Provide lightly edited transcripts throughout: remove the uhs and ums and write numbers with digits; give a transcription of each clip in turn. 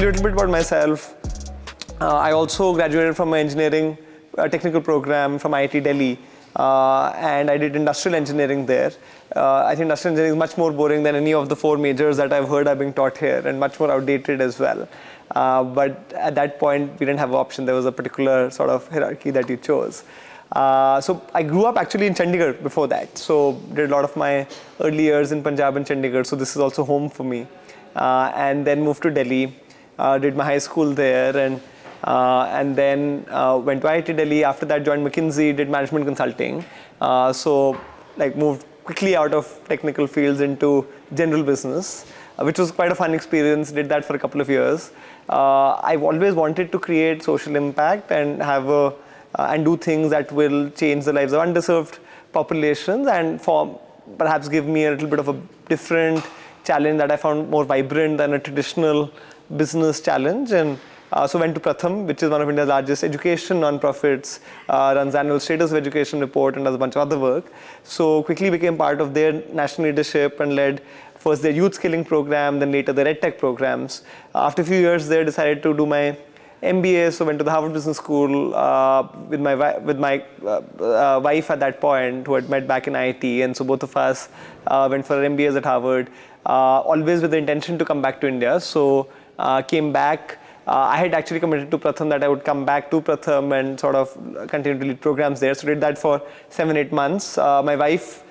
tell you a little bit about myself. I also graduated from an engineering technical program from IIT Delhi, and I did industrial engineering there. I think industrial engineering is much more boring than any of the 4 majors that I've heard are being taught here, and much more outdated as well. But at that point, we didn't have an option. There was a particular sort of hierarchy that you chose. So I grew up actually in Chandigarh before that. So did a lot of my early years in Punjab and Chandigarh. So this is also home for me. And then moved to Delhi, did my high school there, and then went to IIT Delhi. After that, joined McKinsey, did management consulting. So like moved quickly out of technical fields into general business, which was quite a fun experience. Did that for a couple of years. I've always wanted to create social impact and have and do things that will change the lives of underserved populations and perhaps give me a little bit of a different challenge that I found more vibrant than a traditional business challenge. And so went to Pratham, which is one of India's largest education non-profits, runs annual status of education report and does a bunch of other work. So quickly became part of their national leadership and led first their youth skilling program, then later their EdTech programs. After a few years there, decided to do my MBA, so went to the Harvard Business School with my wife at that point, who had met back in IIT, and so both of us went for MBAs at Harvard, always with the intention to come back to India. So came back. I had actually committed to Pratham that I would come back to Pratham and sort of continue to lead programs there. So did that for 7-8 months. My wife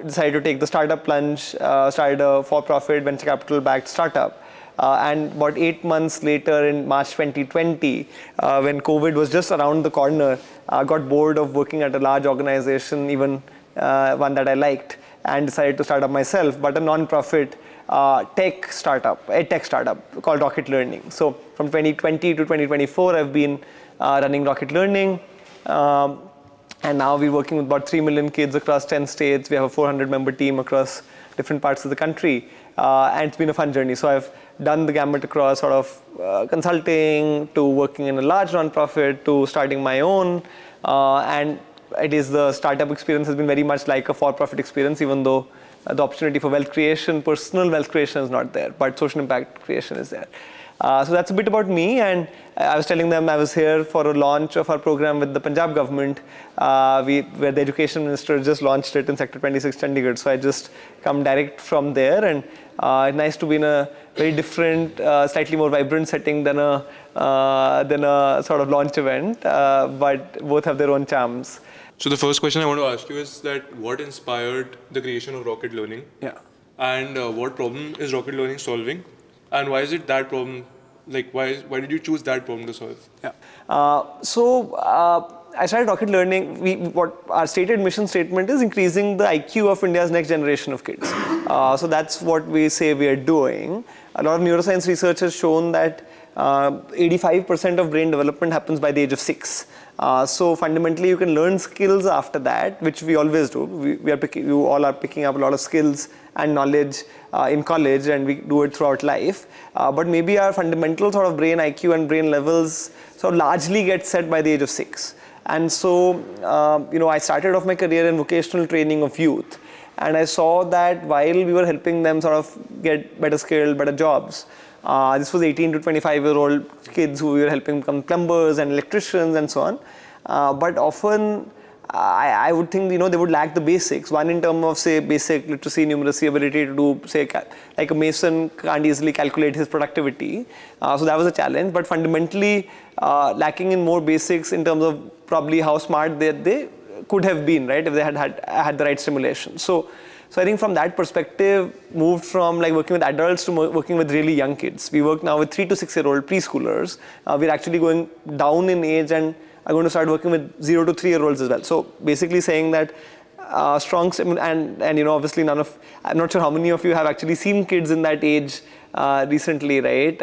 decided to take the startup plunge, started a for-profit venture capital-backed startup. And about 8 months later, in March 2020, when COVID was just around the corner, I got bored of working at a large organization, even one that I liked, and decided to start up myself, but a non-profit tech startup, EdTech startup called Rocket Learning. So from 2020 to 2024, I've been running Rocket Learning. And now we're working with about 3 million kids across 10 states. We have a 400-member team across different parts of the country. And it's been a fun journey. So I've done the gamut across sort of consulting to working in a large nonprofit to starting my own. And the startup experience has been very much like a for-profit experience, even though the opportunity for wealth creation, personal wealth creation is not there, but social impact creation is there. So that's a bit about me, and I was telling them I was here for a launch of our program with the Punjab government, where the education minister just launched it in Sector 26 Chandigarh. So I just come direct from there, and it's nice to be in a very different, slightly more vibrant setting than a sort of launch event, but both have their own charms. So the first question I want to ask you is that what inspired the creation of Rocket Learning? Yeah. And what problem is Rocket Learning solving? And why is it that problem? Like, why did you choose that problem to solve? Yeah. I started Rocket Learning. What our stated mission statement is increasing the IQ of India's next generation of kids. So that's what we say we are doing. A lot of neuroscience research has shown that 85% of brain development happens by the age of 6. So fundamentally, you can learn skills after that, which we always do. You all are picking up a lot of skills and knowledge in college, and we do it throughout life. But maybe our fundamental sort of brain IQ and brain levels sort of largely get set by the age of 6. And so, I started off my career in vocational training of youth, and I saw that while we were helping them sort of get better skilled, better jobs, this was 18 to 25-year-old kids who we were helping become plumbers and electricians and so on. But often, I would think, they would lack the basics. One, in terms of, say, basic literacy, numeracy, ability to do, say, like a mason can't easily calculate his productivity. So that was a challenge. But fundamentally, lacking in more basics in terms of probably how smart they could have been, right, if they had the right stimulation. So I think from that perspective, moved from like working with adults to working with really young kids. We work now with 3 to 6-year-old preschoolers. We're actually going down in age and are going to start working with 0 to 3-year-olds as well. So basically saying that strong and obviously I'm not sure how many of you have actually seen kids in that age recently, right?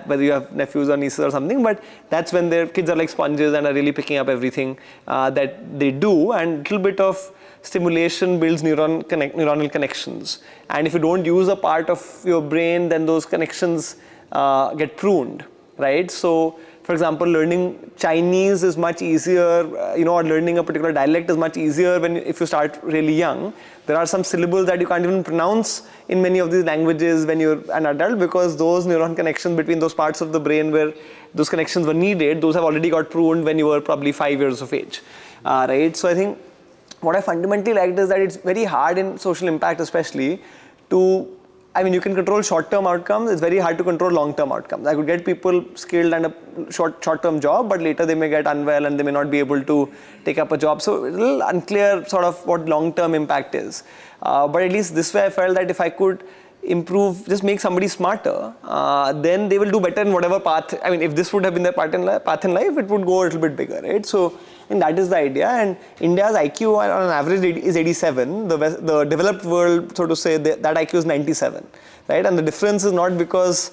Whether you have nephews or nieces or something, but that's when their kids are like sponges and are really picking up everything that they do, and a little bit of stimulation builds neuronal connections. And if you don't use a part of your brain, then those connections get pruned, right? So For example, learning Chinese is much easier, or learning a particular dialect is much easier if you start really young. There are some syllables that you can't even pronounce in many of these languages when you're an adult, because those neuron connections between those parts of the brain where those connections were needed, those have already got pruned when you were probably 5 years of age, right? So I think what I fundamentally liked is that it's very hard in social impact especially you can control short-term outcomes. It's very hard to control long-term outcomes. I could get people skilled and a short-term job, but later they may get unwell and they may not be able to take up a job. So it's a little unclear sort of what long-term impact is. But at least this way I felt that if I could just make somebody smarter, then they will do better in whatever path. If this would have been their path in life, it would go a little bit bigger, right? So, and that is the idea. And India's IQ on an average is 87. The developed world, so to say, that IQ is 97, right? And the difference is not because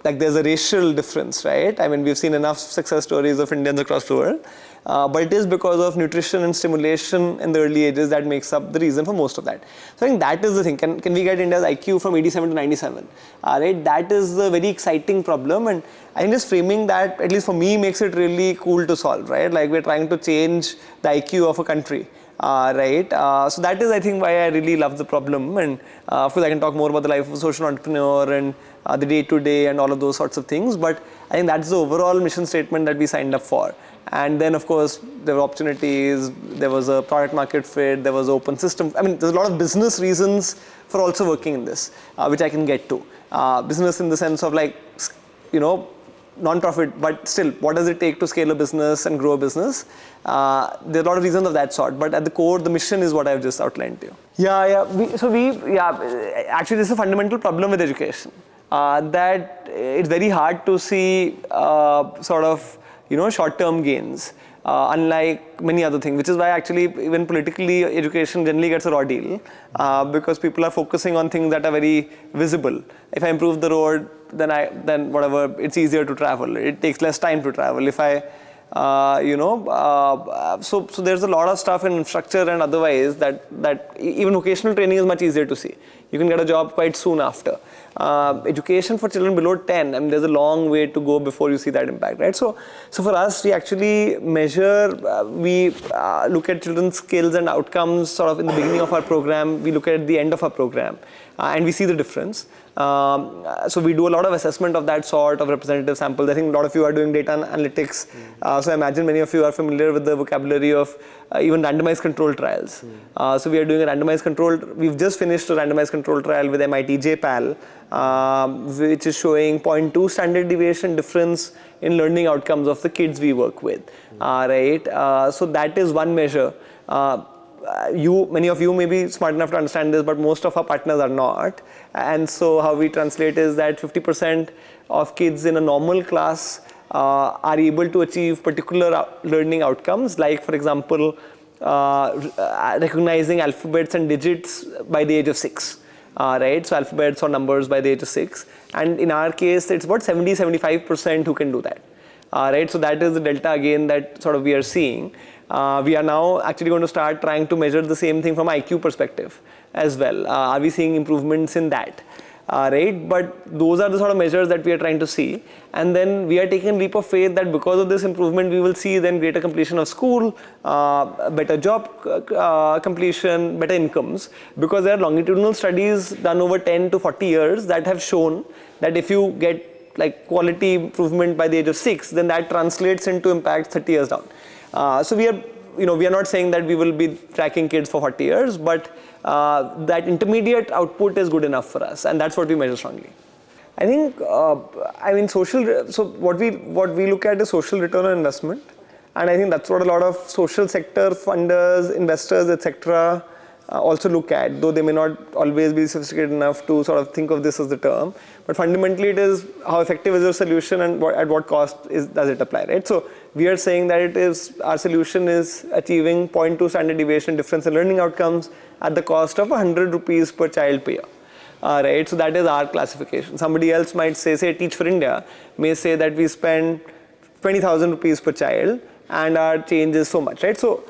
there's a racial difference, right? We've seen enough success stories of Indians across the world. But it is because of nutrition and stimulation in the early ages that makes up the reason for most of that. So I think that is the thing. Can we get India's IQ from 87 to 97? Right? That is the very exciting problem. And I think just framing that, at least for me, makes it really cool to solve, right? We're trying to change the IQ of a country. Right. So that is, I think, why I really love the problem. And of course, I can talk more about the life of a social entrepreneur and the day-to-day and all of those sorts of things. But I think that's the overall mission statement that we signed up for. And then, of course, there were opportunities. There was a product market fit. There was open system. There's a lot of business reasons for also working in this, which I can get to. Business in the sense of non-profit, but still, what does it take to scale a business and grow a business? There are a lot of reasons of that sort, but at the core, the mission is what I've just outlined to you. Actually, this is a fundamental problem with education, that it's very hard to see short-term gains, unlike many other things, which is why actually even politically education generally gets a raw deal, because people are focusing on things that are very visible. If I improve the road, then whatever, it's easier to travel. It takes less time to travel. If I, so there's a lot of stuff in infrastructure and otherwise that even vocational training is much easier to see. You can get a job quite soon after. Education for children below 10, there's a long way to go before you see that impact, right? So for us, we actually measure, we look at children's skills and outcomes sort of in the beginning of our program. We look at the end of our program, and we see the difference. So we do a lot of assessment of that sort of representative samples. I think a lot of you are doing data analytics. So I imagine many of you are familiar with the vocabulary of even randomized control trials. So we are doing a randomized control. We've just finished a randomized control trial with MIT JPAL, which is showing 0.2 standard deviation difference in learning outcomes of the kids we work with. Right? So that is one measure. Many of you may be smart enough to understand this, but most of our partners are not. And so how we translate is that 50% of kids in a normal class are able to achieve particular learning outcomes, like, for example, recognizing alphabets and digits by the age of 6. Right? So alphabets or numbers by the age of 6. And in our case, it's about 70-75% who can do that. Right? So that is the delta again that sort of we are seeing. We are now actually going to start trying to measure the same thing from IQ perspective as well. Are we seeing improvements in that? Right? But those are the sort of measures that we are trying to see. And then we are taking a leap of faith that because of this improvement, we will see then greater completion of school, better job completion, better incomes. Because there are longitudinal studies done over 10 to 40 years that have shown that if you get quality improvement by the age of 6, then that translates into impact 30 years down. So we are not saying that we will be tracking kids for 40 years, but that intermediate output is good enough for us, and that's what we measure strongly. I think, so what we look at is social return on investment, and I think that's what a lot of social sector funders, investors, etc. Also look at, though they may not always be sophisticated enough to sort of think of this as the term. But fundamentally, it is how effective is your solution and at what cost does it apply, right? So we are saying that our solution is achieving 0.2 standard deviation difference in learning outcomes at the cost of 100 rupees per child per year. Right? So that is our classification. Somebody else might say Teach for India may say that we spend 20,000 rupees per child and our change is so much, right? So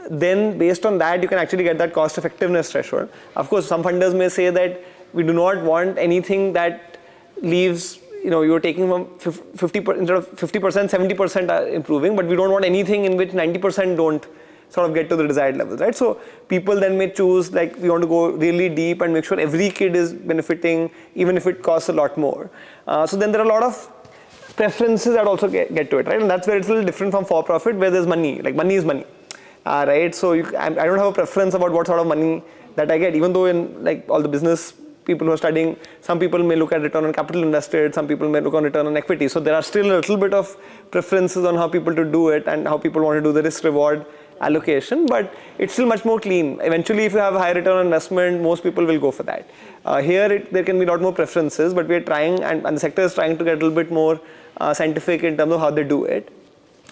then based on that, you can actually get that cost effectiveness threshold. Of course, some funders may say that we do not want anything that leaves you're taking from 50 instead of 50%, 70% are improving, but we don't want anything in which 90% don't sort of get to the desired levels, right? So people then may choose, like, we want to go really deep and make sure every kid is benefiting, even if it costs a lot more. So then there are a lot of preferences that also get to it, right? And that's where it's a little different from for-profit, where there's money. Like, money is money, right? So I don't have a preference about what sort of money that I get, even though in like all the business people who are studying, some people may look at return on capital invested, some people may look on return on equity. So there are still a little bit of preferences on how people to do it and how people want to do the risk reward allocation, but it's still much more clean. Eventually, if you have a high return on investment, most people will go for that. Here, there can be a lot more preferences, but we are trying, and the sector is trying to get a little bit more scientific in terms of how they do it,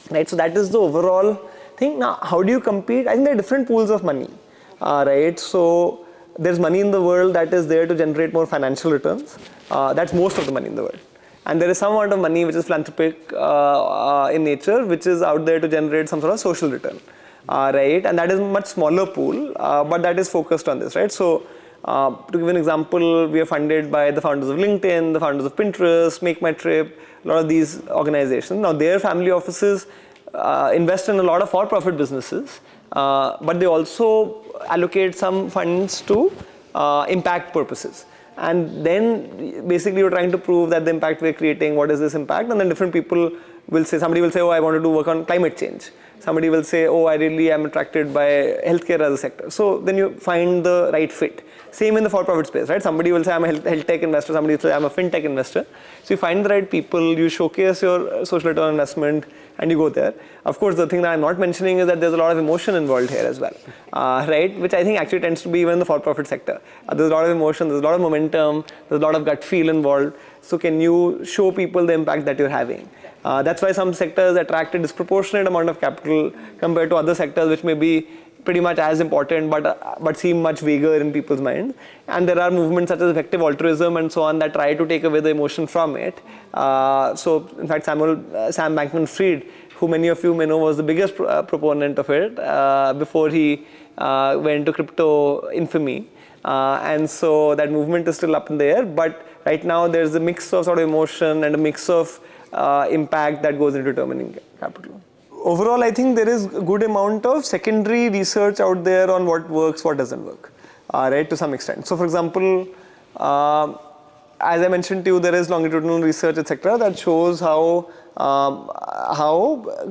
right? So that is the overall thing. Now, how do you compete? I think there are different pools of money, right? So there's money in the world that is there to generate more financial returns. That's most of the money in the world. And there is some amount of money which is philanthropic in nature, which is out there to generate some sort of social return, right? And that is a much smaller pool, but that is focused on this, right? So to give an example, we are funded by the founders of LinkedIn, the founders of Pinterest, Make My Trip, a lot of these organizations. Now, their family offices invest in a lot of for-profit businesses, but they also allocate some funds to impact purposes. And then basically you're trying to prove that the impact we're creating, what is this impact? And then different people will say, somebody will say, oh, I want to do work on climate change. Somebody will say, oh, I really am attracted by healthcare as a sector. So then you find the right fit. Same in the for-profit space, right? Somebody will say, I'm a health tech investor. Somebody will say, I'm a fintech investor. So you find the right people, you showcase your social return investment, and you go there. Of course, the thing that I'm not mentioning is that there's a lot of emotion involved here as well, right? Which I think actually tends to be even in the for-profit sector. There's a lot of emotion, there's a lot of momentum, there's a lot of gut feel involved. So can you show people the impact that you're having? That's why some sectors attract a disproportionate amount of capital compared to other sectors which may be pretty much as important but seem much vaguer in people's mind. And there are movements such as effective altruism and so on that try to take away the emotion from it. So in fact, Sam Bankman-Fried, who many of you may know was the biggest proponent of it before he went to crypto infamy. And so that movement is still up in the air, but right now there's a mix of sort of emotion and a mix of impact that goes into determining capital. Overall, I think there is a good amount of secondary research out there on what works, what doesn't work, right, to some extent. So for example, as I mentioned to you, there is longitudinal research, etc., that shows how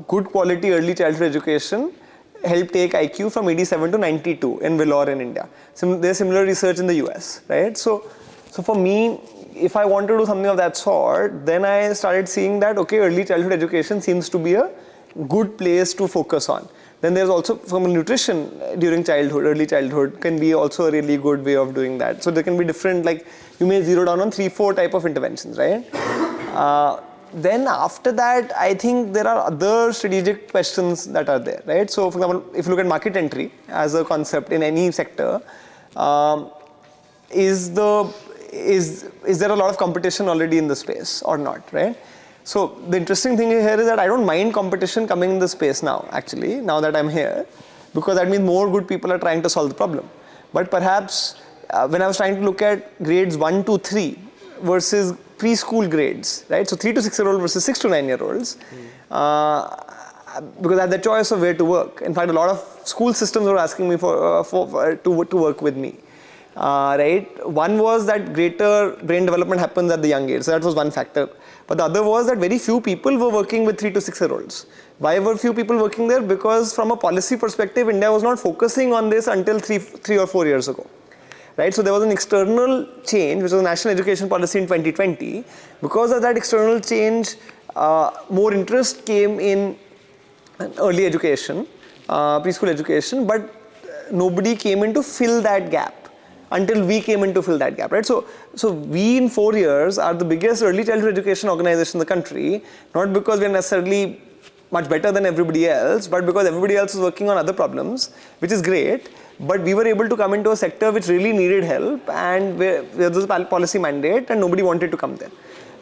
good quality early childhood education helped take IQ from 87 to 92 in Vellore in India. There's similar research in the US, right? So for me, if I want to do something of that sort, then I started seeing that, okay, early childhood education seems to be a good place to focus on. Then there's also from nutrition during childhood, early childhood can be also a really good way of doing that. So there can be different, like you may zero down on 3-4 type of interventions, right? Then after that, I think there are other strategic questions that are there, right? So for example, if you look at market entry as a concept in any sector, is there a lot of competition already in the space or not, right? So the interesting thing here is that I don't mind competition coming in the space now, actually, now that I'm here, because that means more good people are trying to solve the problem. But perhaps when I was trying to look at grades 1 to 3 versus preschool grades, right? So 3 to 6-year-old versus 6 to 9-year-olds, because I had the choice of where to work. In fact, a lot of school systems were asking me to work with me. Right? One was that greater brain development happens at the young age. So that was one factor. But the other was that very few people were working with 3 to 6-year-olds. Why were few people working there? Because from a policy perspective, India was not focusing on this until 3 or 4 years ago. Right? So there was an external change, which was National Education Policy in 2020. Because of that external change, more interest came in early education, preschool education, but nobody came in to fill that gap until we came in to fill that gap, right? So we in 4 years are the biggest early childhood education organization in the country, not because we are necessarily much better than everybody else, but because everybody else is working on other problems, which is great. But we were able to come into a sector which really needed help, and there was a policy mandate and nobody wanted to come there.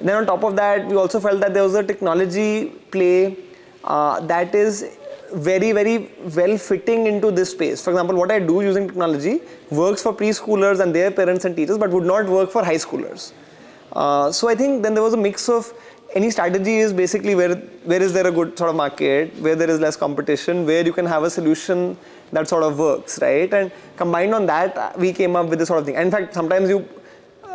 And then on top of that, we also felt that there was a technology play that is very, very well fitting into this space. For example, what I do using technology works for preschoolers and their parents and teachers, but would not work for high schoolers, So I think then there was a mix of any strategy is basically where is there a good sort of market, where there is less competition, where you can have a solution that sort of works, right? And combined on that, we came up with this sort of thing. And in fact, sometimes you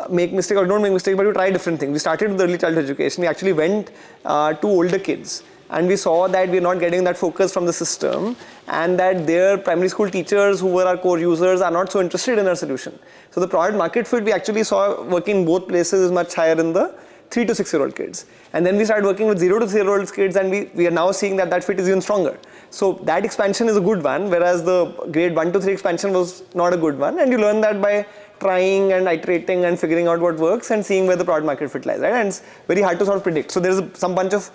make mistake or don't make mistake, but you try different things. We started with early childhood education. We actually went to older kids, and we saw that we're not getting that focus from the system, and that their primary school teachers who were our core users are not so interested in our solution. So the product market fit we actually saw working both places is much higher in the 3 to 6 year old kids. And then we started working with 0 to 3 year old kids, and we are now seeing that that fit is even stronger. So that expansion is a good one, whereas the grade 1 to 3 expansion was not a good one. And you learn that by trying and iterating and figuring out what works and seeing where the product market fit lies, right? And it's very hard to sort of predict. So there's some bunch of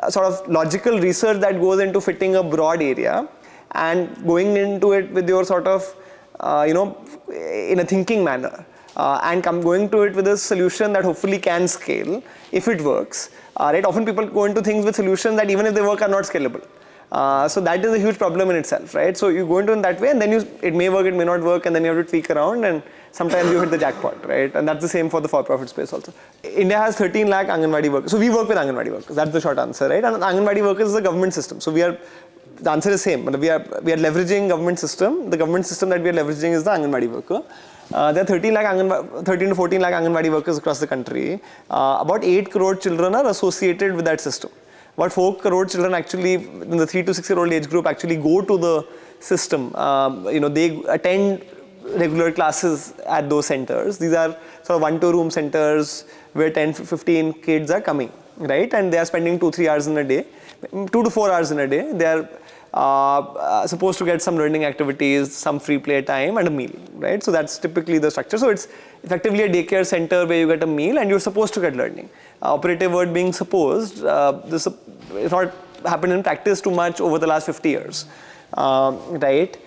sort of logical research that goes into fitting a broad area and going into it with your sort of, in a thinking manner. And going to it with a solution that hopefully can scale if it works. Right? Often people go into things with solutions that even if they work are not scalable. So that is a huge problem in itself, right? So you go into it in that way, and then it may work, it may not work, and then you have to tweak around, and sometimes you hit the jackpot, right? And that's the same for the for-profit space also. India has 13 lakh Anganwadi workers. So we work with Anganwadi workers. That's the short answer, right? And Anganwadi workers is a government system. So the answer is same. We are leveraging government system. The government system that we are leveraging is the Anganwadi worker. There are 13 to 14 lakh Anganwadi workers across the country. About 8 crore children are associated with that system. About 4 crore children actually in the 3 to 6 year old age group actually go to the system. They attend regular classes at those centers. These are sort of 1-2 room centers where 10 to 15 kids are coming, right? And they are spending 2-3 hours in a day, 2 to 4 hours in a day. They are supposed to get some learning activities, some free play time, and a meal, right? So that's typically the structure. So it's effectively a daycare center where you get a meal and you're supposed to get learning. Operative word being supposed, this it's not happened in practice too much over the last 50 years, right?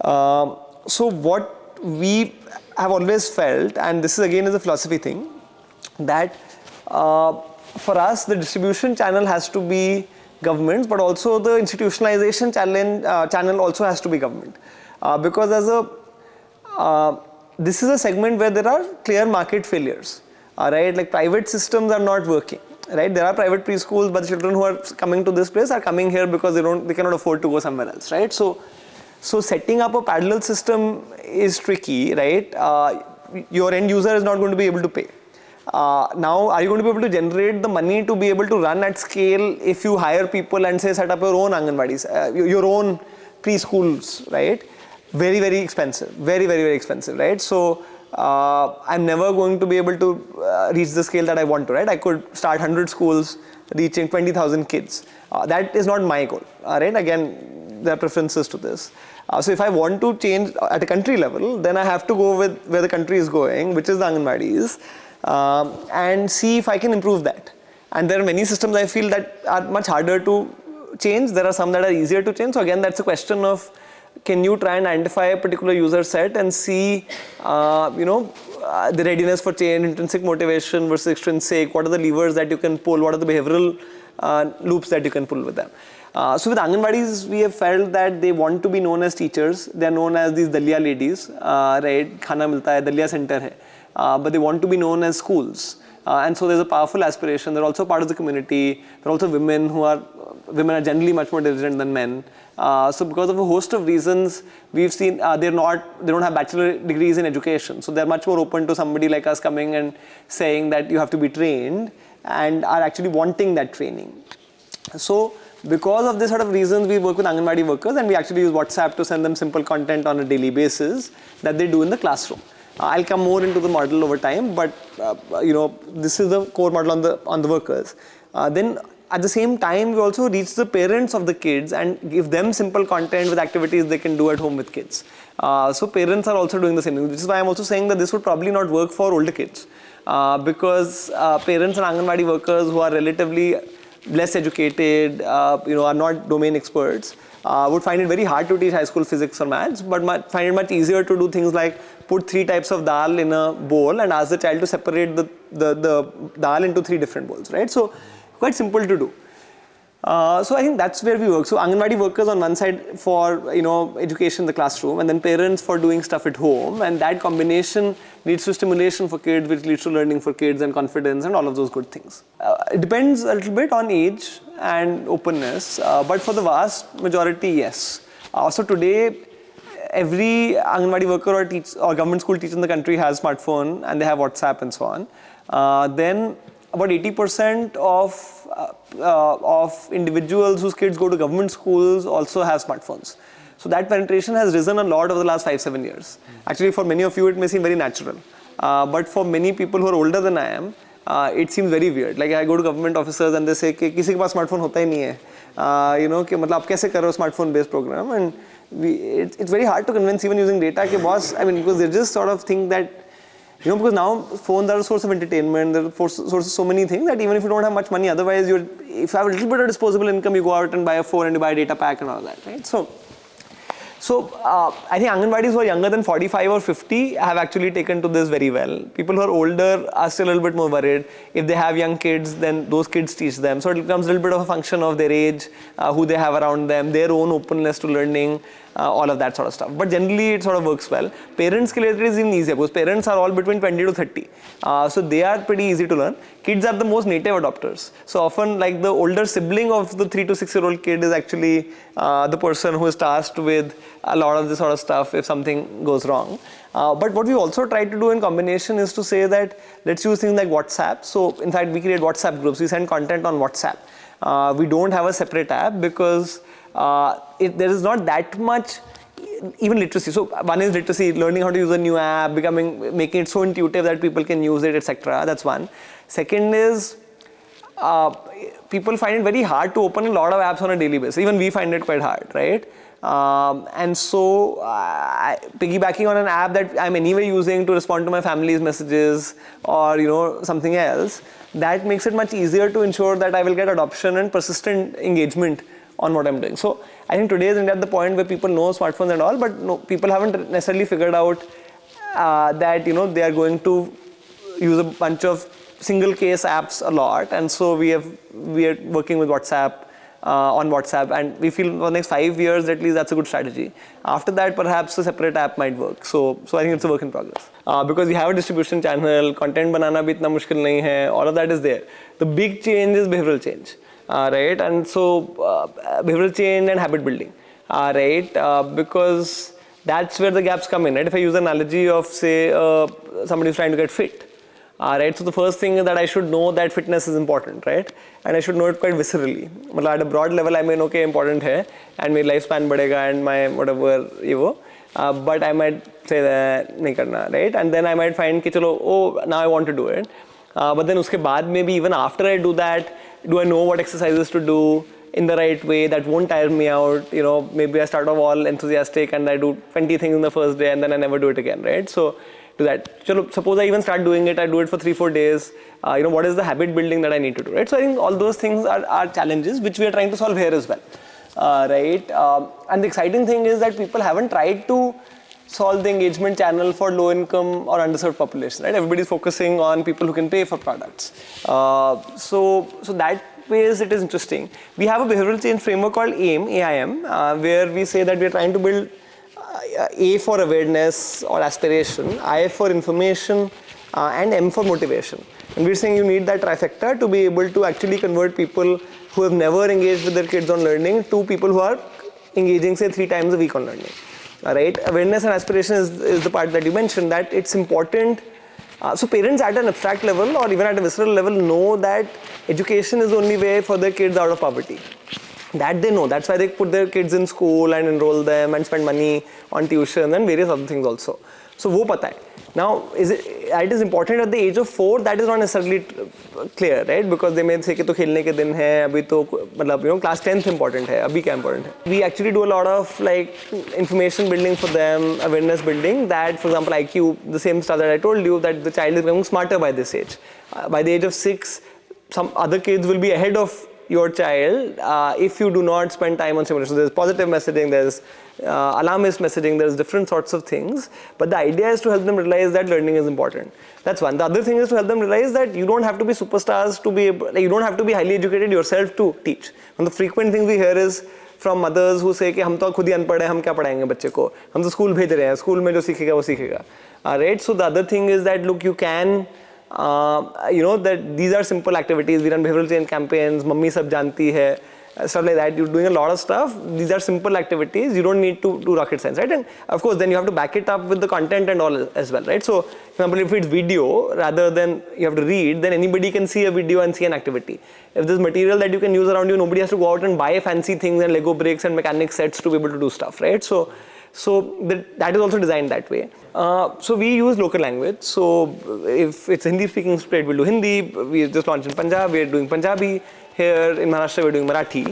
So what we have always felt, and this is again is a philosophy thing, that for us the distribution channel has to be governments, but also the institutionalization channel also has to be government, because this is a segment where there are clear market failures, right? Like private systems are not working, right? There are private preschools, but the children who are coming to this place are coming here because they cannot afford to go somewhere else, right? So setting up a parallel system is tricky, right? Your end user is not going to be able to pay. Now, are you going to be able to generate the money to be able to run at scale if you hire people and say set up your own Anganwadis, your own preschools, right? Very, very expensive, very, very, very expensive, right? So I'm never going to be able to reach the scale that I want to, right? I could start 100 schools reaching 20,000 kids. That is not my goal, right? Again, there are preferences to this. So if I want to change at a country level, then I have to go with where the country is going, which is the Anganwadis. And see if I can improve that. And there are many systems I feel that are much harder to change. There are some that are easier to change. So again, that's a question of, can you try and identify a particular user set and see, the readiness for change, intrinsic motivation versus extrinsic, what are the levers that you can pull, what are the behavioral loops that you can pull with them. So with Anganwadis, we have felt that they want to be known as teachers. They are known as these Dalia ladies, right? Khana milta hai, Dalia center hai. But they want to be known as schools. And so there's a powerful aspiration. They're also part of the community. They're also women are generally much more diligent than men. So because of a host of reasons, we've seen they don't have bachelor degrees in education. So they're much more open to somebody like us coming and saying that you have to be trained, and are actually wanting that training. So because of this sort of reasons, we work with Anganwadi workers, and we actually use WhatsApp to send them simple content on a daily basis that they do in the classroom. I'll come more into the model over time, but this is the core model on the workers. Then at the same time, we also reach the parents of the kids and give them simple content with activities they can do at home with kids. So parents are also doing the same thing, which is why I'm also saying that this would probably not work for older kids, because parents and Anganwadi workers who are relatively less educated, are not domain experts, would find it very hard to teach high school physics or maths, but find it much easier to do things like put 3 types of dal in a bowl and ask the child to separate the dal into 3 different bowls, right? So quite simple to do. So I think that's where we work. So Anganwadi workers on one side for education in the classroom, and then parents for doing stuff at home, and that combination leads to stimulation for kids, which leads to learning for kids and confidence and all of those good things. It depends a little bit on age and openness, but for the vast majority, yes. So today, every Anganwadi worker or government school teacher in the country has smartphone, and they have WhatsApp and so on. Then about 80% of individuals whose kids go to government schools also have smartphones. So that penetration has risen a lot over the last 5-7 years. Actually, for many of you, it may seem very natural. But for many people who are older than I am, it seems very weird. Like I go to government officers and they say कि किसी के पास smartphone होता ही नहीं है. कि मतलब आप कैसे कर रहे हो smartphone based program, and it's very hard to convince even using data कि boss, I mean, because they just sort of think that because now phones are a source of entertainment, they're a source of so many things that even if you don't have much money, otherwise if you have a little bit of disposable income, you go out and buy a phone and you buy a data pack and all that, right? So I think Anganwadis who are younger than 45 or 50 have actually taken to this very well. People who are older are still a little bit more worried. If they have young kids, then those kids teach them. So it becomes a little bit of a function of their age, who they have around them, their own openness to learning, all of that sort of stuff. But generally it sort of works well. Parents ke liye it is even easier because parents are all between 20 to 30. So they are pretty easy to learn. Kids are the most native adopters. So often like the older sibling of the 3 to 6 year old kid is actually the person who is tasked with a lot of this sort of stuff if something goes wrong. But what we also try to do in combination is to say that let's use things like WhatsApp. So in fact we create WhatsApp groups. We send content on WhatsApp. We don't have a separate app because there is not that much even literacy. So one is literacy, learning how to use a new app, making it so intuitive that people can use it, etc. That's one. Second is people find it very hard to open a lot of apps on a daily basis. Even we find it quite hard, right? And so piggybacking on an app that I'm anyway using to respond to my family's messages or something else, that makes it much easier to ensure that I will get adoption and persistent engagement on what I'm doing. So I think today is India at the point where people know smartphones and all, but no, people haven't necessarily figured out that they are going to use a bunch of single case apps a lot, and so we are working with WhatsApp on WhatsApp, and we feel for the next 5 years at least that's a good strategy. After that, perhaps a separate app might work. So I think it's a work in progress because we have a distribution channel, content banana bhi itna mushkil nahi hai, all of that is there. The big change is behavioral change. Right, and so behavioral change and habit building, right, because that's where the gaps come in, right? If I use an analogy of say somebody who's trying to get fit, right, so the first thing is that I should know that fitness is important, right, and I should know it quite viscerally. At a broad level I may know okay important hai and my lifespan badega and my whatever but I might say that nahi karna, right, and then I might find ki chalo now I want to do it, but then uske baad maybe even after I do that, do I know what exercises to do in the right way that won't tire me out? Maybe I start off all enthusiastic and I do 20 things in the first day and then I never do it again, right? So do that. Suppose I even start doing it, I do it for 3-4 days. What is the habit building that I need to do, right? So I think all those things are challenges which we are trying to solve here as well, right? And the exciting thing is that people haven't tried to solve the engagement channel for low income or underserved population, right? Everybody's focusing on people who can pay for products. So that ways it is interesting. We have a behavioral change framework called AIM, where we say that we are trying to build A for awareness or aspiration, I for information, and M for motivation. And we're saying you need that trifecta to be able to actually convert people who have never engaged with their kids on learning to people who are engaging say 3 times a week on learning. Right? Awareness and aspiration is the part that you mentioned, that it's important. So parents at an abstract level or even at a visceral level know that education is the only way for their kids out of poverty. That they know. That's why they put their kids in school and enroll them and spend money on tuition and various other things also. So wo pata hai. Now, it is important at the age of 4, that is not necessarily clear, right? Because they may say कि तो खेलने के दिन है, अभी तो मतलब class 10th important है, अभी क्या important है? We actually do a lot of like information building for them, awareness building. That, for example, IQ, the same stuff that I told you, that the child is becoming smarter by this age. By the age of 6, some other kids will be ahead of your child if you do not spend time on simulation. So there's positive messaging, there's alarmist messaging, there's different sorts of things. But the idea is to help them realize that learning is important. That's one. The other thing is to help them realize that you don't have to be superstars to be able, you don't have to be highly educated yourself to teach. One of the frequent things we hear is from mothers who say कि हम तो खुद ही अनपढ़ हैं, हम क्या पढ़ाएंगे बच्चे को, हम तो स्कूल भेज रहे हैं, स्कूल में जो सीखेगा वो सीखेगा. Right? So the other thing is that look, you can that these are simple activities. We run behavioral change campaigns, mummy sab janti hai, stuff like that. You're doing a lot of stuff. These are simple activities. You don't need to do rocket science, right? And of course, then you have to back it up with the content and all as well, right? So, for example, if it's video rather than you have to read, then anybody can see a video and see an activity. If there's material that you can use around you, nobody has to go out and buy fancy things and Lego bricks and mechanic sets to be able to do stuff, right? So that is also designed that way. So we use local language. So if it's Hindi speaking state, we'll do Hindi. We just launched in Punjab, we're doing Punjabi. Here in Maharashtra, we're doing Marathi.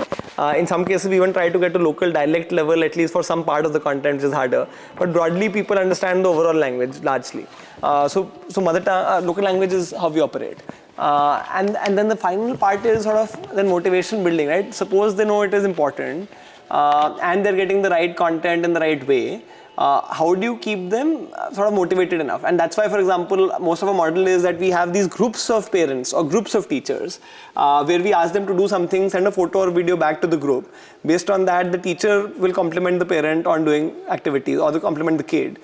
In some cases, we even try to get to local dialect level, at least for some part of the content, which is harder. But broadly, people understand the overall language largely. So mother tongue, local language is how we operate. And then the final part is sort of then motivation building, right? Suppose they know it is important. And they're getting the right content in the right way, how do you keep them sort of motivated enough? And that's why, for example, most of our model is that we have these groups of parents or groups of teachers where we ask them to do something, send a photo or video back to the group. Based on that, the teacher will compliment the parent on doing activities or they compliment the kid.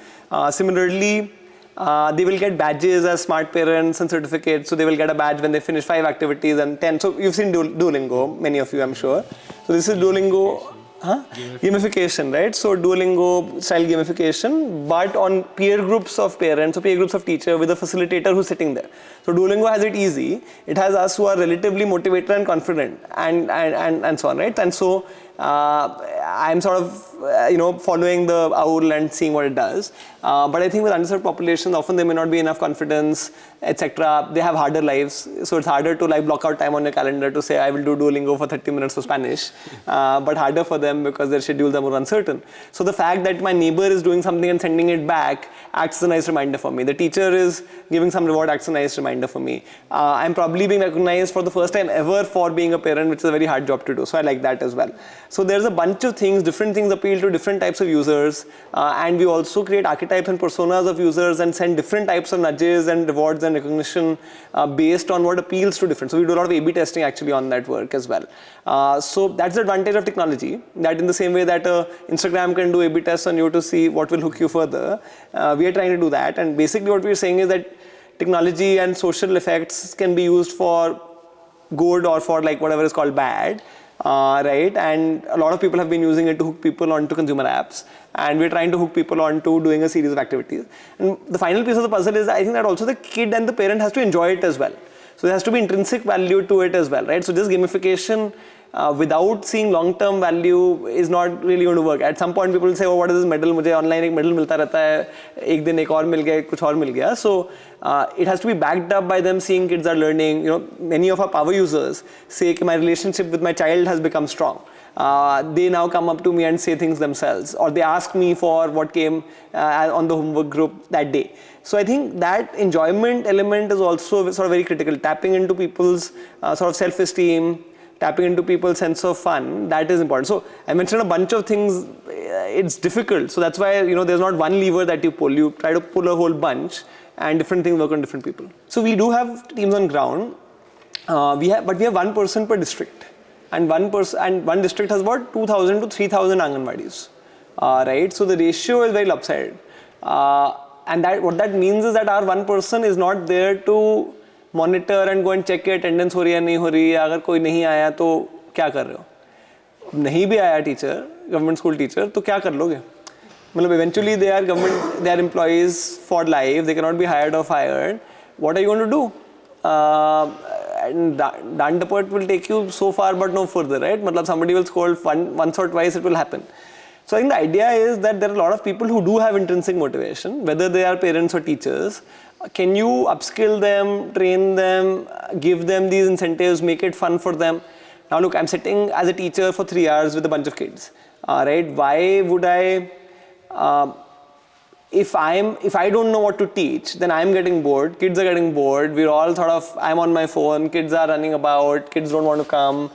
Similarly, they will get badges as smart parents and certificates. So they will get a badge when they finish 5 activities and 10. So you've seen Duolingo, many of you, I'm sure. So this is Duolingo. Gamification, right? So Duolingo style gamification, but on peer groups of parents or peer groups of teachers with a facilitator who's sitting there. So Duolingo has it easy. It has us who are relatively motivated and confident and so on, right? And so I'm sort of following the owl and seeing what it does. But I think with underserved populations, often there may not be enough confidence, etc. They have harder lives, so it's harder to block out time on your calendar to say I will do Duolingo for 30 minutes for Spanish, but harder for them because their schedules are more uncertain. So the fact that my neighbor is doing something and sending it back acts as a nice reminder for me. The teacher is giving some reward, acts as a nice reminder for me. I'm probably being recognized for the first time ever for being a parent, which is a very hard job to do. So I like that as well. So there's a bunch of things, different things appeal to different types of users, and we also create archetypes and personas of users and send different types of nudges and rewards and recognition based on what appeals to different. So we do a lot of A/B testing actually on that work as well. So that's the advantage of technology, that in the same way that Instagram can do A/B tests on you to see what will hook you further, we are trying to do that. And basically what we're saying is that technology and social effects can be used for good or for whatever is called bad. Right, and a lot of people have been using it to hook people onto consumer apps, and we're trying to hook people onto doing a series of activities. And the final piece of the puzzle is I think that also the kid and the parent has to enjoy it as well. So there has to be intrinsic value to it as well, right? So just gamification without seeing long-term value is not really going to work. At some point people will say, oh, what is this medal? मुझे online एक medal मिलता रहता है, एक दिन एक और मिल गया, कुछ और मिल गया. So it has to be backed up by them seeing kids are learning. Many of our power users say my relationship with my child has become strong. They now come up to me and say things themselves, or they ask me for what came on the homework group that day. So I think that enjoyment element is also sort of very critical. Tapping into people's sort of self-esteem, tapping into people's sense of fun, that is important. So I mentioned a bunch of things. It's difficult. So that's why there's not one lever that you pull. You try to pull a whole bunch, and different things work on different people. So we do have teams on ground. But we have one person per district, and one district has about 2,000 to 3,000 Anganwadis, right? So the ratio is very lopsided, and what that means is that our one person is not there to monitor and go and check के attendance हो रही है नहीं हो रही है, अगर कोई नहीं आया तो क्या कर रहे हो, नहीं भी आया टीचर, गवर्नमेंट स्कूल टीचर, तो क्या कर लोगे? मतलब eventually they are employees for life, they cannot be hired or fired. What are you going to do? And Dandapurt will take you so far but no further, right? मतलब somebody will scold once or twice, it will happen. So I think the idea is that there are a lot of people who do have intrinsic motivation, whether they are parents or teachers. Can you upskill them, train them, give them these incentives, make it fun for them? Now look, I'm sitting as a teacher for 3 hours with a bunch of kids, right? Why would I, if I don't know what to teach, then I'm getting bored, kids are getting bored, we're all I'm on my phone, kids are running about, kids don't want to come.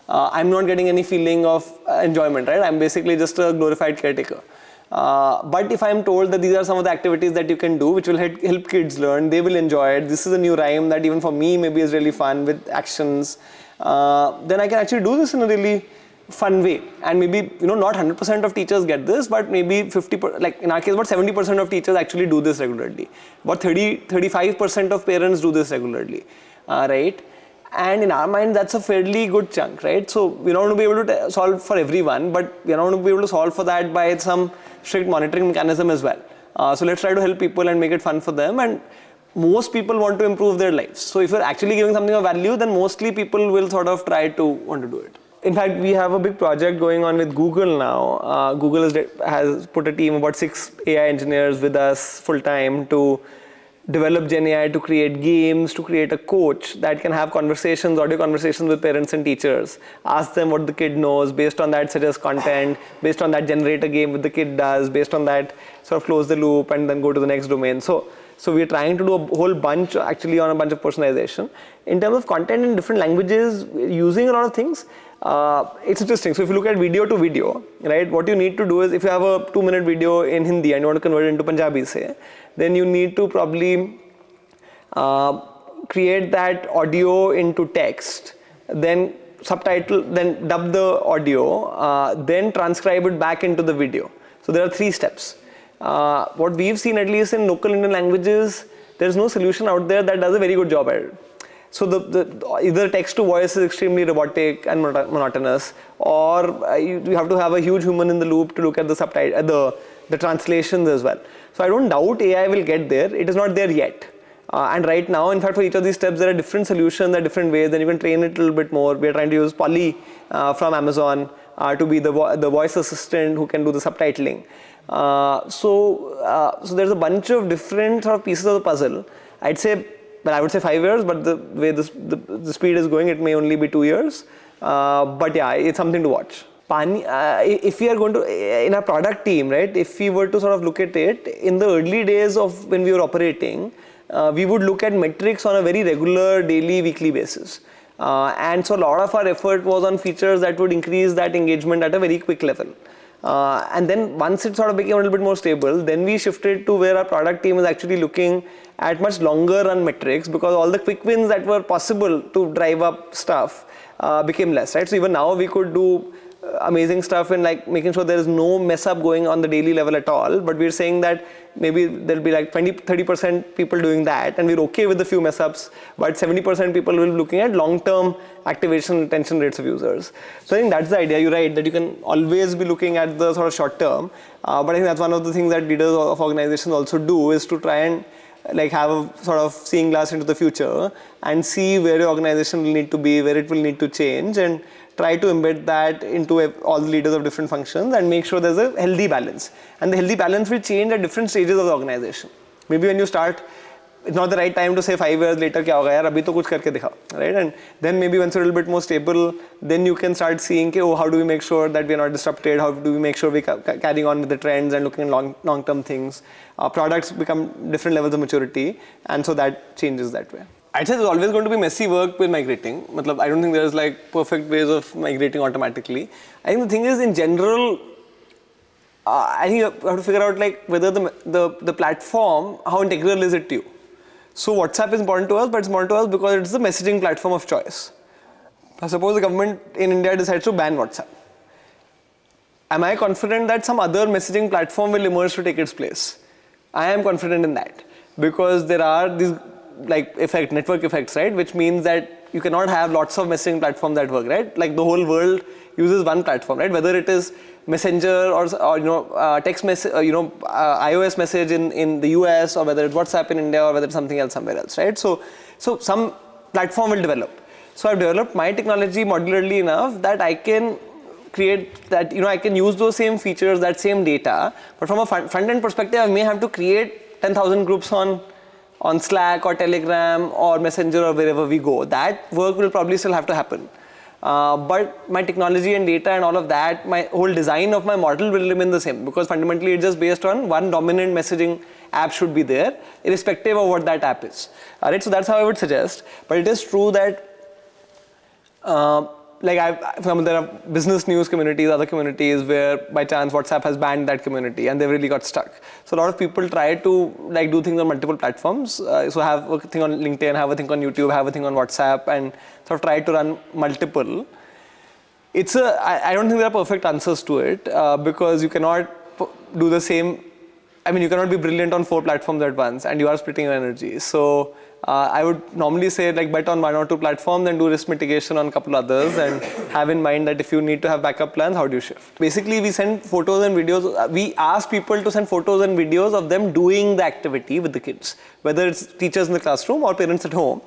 I'm not getting any feeling of enjoyment, right? I'm basically just a glorified caretaker. But if I'm told that these are some of the activities that you can do which will help kids learn, they will enjoy it, this is a new rhyme that even for me maybe is really fun with actions, then I can actually do this in a really fun way. And maybe, not 100% of teachers get this, but maybe 50%, like in our case, about 70% of teachers actually do this regularly. About 35% of parents do this regularly, right? And in our mind, that's a fairly good chunk, right? So we're not going to be able to solve for everyone, but we're not going to be able to solve for that by some strict monitoring mechanism as well. So let's try to help people and make it fun for them. And most people want to improve their lives. So if you're actually giving something of value, then mostly people will sort of try to want to do it. In fact, we have a big project going on with Google now. Google has put a team, about 6 AI engineers with us full time to develop Gen AI to create games, to create a coach that can have conversations, audio conversations with parents and teachers, ask them what the kid knows, based on that suggest content, based on that generate a game what the kid does, based on that sort of close the loop and then go to the next domain. So we're trying to do a whole bunch, actually on a bunch of personalization. In terms of content in different languages, using a lot of things, it's interesting. So if you look at video to video, right, what you need to do is if you have a 2-minute video in Hindi and you want to convert it into Punjabi, say, then you need to probably create that audio into text, then subtitle, then dub the audio, then transcribe it back into the video. So there are 3 steps. What we've seen, at least in local Indian languages, there's no solution out there that does a very good job at it. So either text to voice is extremely robotic and monotonous, or you have to have a huge human in the loop to look at the subtitle, the translations as well. So I don't doubt AI will get there. It is not there yet. And right now, in fact, for each of these steps, there are different solutions, there are different ways. Then you can train it a little bit more. We are trying to use Polly from Amazon to be the voice assistant who can do the subtitling. So there's a bunch of different sort of pieces of the puzzle. I would say 5 years, but the way the speed is going, it may only be 2 years. But yeah, it's something to watch. If we are going to, in our product team, right, if we were to sort of look at it, in the early days of when we were operating, we would look at metrics on a very regular, daily, weekly basis. And so a lot of our effort was on features that would increase that engagement at a very quick level. And then once it sort of became a little bit more stable, then we shifted to where our product team is actually looking at much longer run metrics, because all the quick wins that were possible to drive up stuff became less, right? So even now we could do amazing stuff in like making sure there is no mess up going on the daily level at all, but we're saying that maybe there'll be like 20-30% people doing that, and we're okay with a few mess ups, but 70% people will be looking at long-term activation retention rates of users. So I think that's the idea. You're right that you can always be looking at the sort of short term, but I think that's one of the things that leaders of organizations also do, is to try and like have a sort of seeing glass into the future and see where your organization will need to be, where it will need to change, and try to embed that into all the leaders of different functions and make sure there's a healthy balance. And the healthy balance will change at different stages of the organization. Maybe when you start, it's not the right time to say 5 years later kya hoga yaar, abhi to kuch karke dikhao, right? And then maybe once you're a little bit more stable, then you can start seeing, oh, how do we make sure that we're not disrupted? How do we make sure we're carrying on with the trends and looking at long-term things? Products become different levels of maturity, and so that changes that way. I'd say there's always going to be messy work with migrating. I don't think there's like perfect ways of migrating automatically. I think the thing is, in general, I think you have to figure out like whether the platform, how integral is it to you. So WhatsApp is important to us, but it's important to us because it's the messaging platform of choice. Suppose the government in India decides to ban WhatsApp. Am I confident that some other messaging platform will emerge to take its place? I am confident in that, because there are these like network effects, right? Which means that you cannot have lots of messaging platforms that work, right? Like the whole world uses one platform, right? Whether it is Messenger or text message, iOS message in the US, or whether it's WhatsApp in India, or whether it's something else somewhere else, right? So some platform will develop. So I've developed my technology modularly enough that I can create that, I can use those same features, that same data, but from a front-end perspective, I may have to create 10,000 groups on Slack or Telegram or Messenger or wherever we go. That work will probably still have to happen. But my technology and data and all of that, my whole design of my model will remain the same, because fundamentally it's just based on one dominant messaging app should be there, irrespective of what that app is. Alright, so that's how I would suggest. But it is true that like for example, there are business news communities, other communities where by chance WhatsApp has banned that community and they've really got stuck. So a lot of people try to like do things on multiple platforms. So have a thing on LinkedIn, have a thing on YouTube, have a thing on WhatsApp, and sort of try to run multiple. I don't think there are perfect answers to it because you cannot do the same. I mean, you cannot be brilliant on 4 platforms at once, and you are splitting your energy. So I would normally say like bet on 1 or 2 platforms and do risk mitigation on a couple others, and have in mind that if you need to have backup plans, how do you shift? Basically, we send photos and videos. We ask people to send photos and videos of them doing the activity with the kids, whether it's teachers in the classroom or parents at home.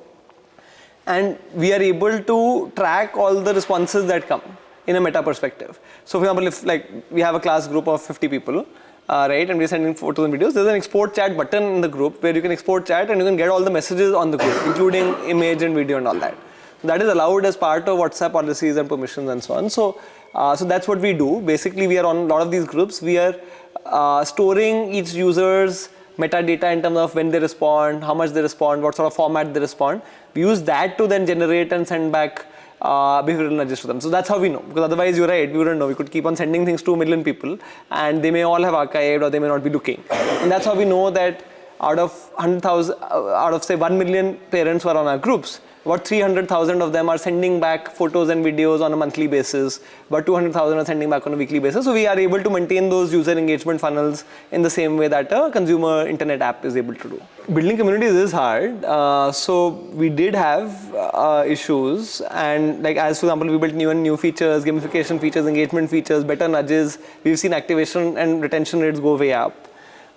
And we are able to track all the responses that come in a meta perspective. So for example, if like we have a class group of 50 people, right, and we're sending photos and videos, there's an export chat button in the group where you can export chat and you can get all the messages on the group, including image and video and all that. So that is allowed as part of WhatsApp policies and permissions and so on. So that's what we do. Basically, we are on a lot of these groups. We are storing each user's metadata in terms of when they respond, how much they respond, what sort of format they respond. We use that to then generate and send back behavioral nudges to them. So that's how we know, because otherwise you're right, we wouldn't know. We could keep on sending things to 1 million people and they may all have archived or they may not be looking. And that's how we know that out of 100,000, out of say 1 million parents who are on our groups, about 300,000 of them are sending back photos and videos on a monthly basis, about 200,000 are sending back on a weekly basis. So we are able to maintain those user engagement funnels in the same way that a consumer internet app is able to do. Building communities is hard. So we did have issues, and like as for example, we built new features, gamification features, engagement features, better nudges. We've seen activation and retention rates go way up.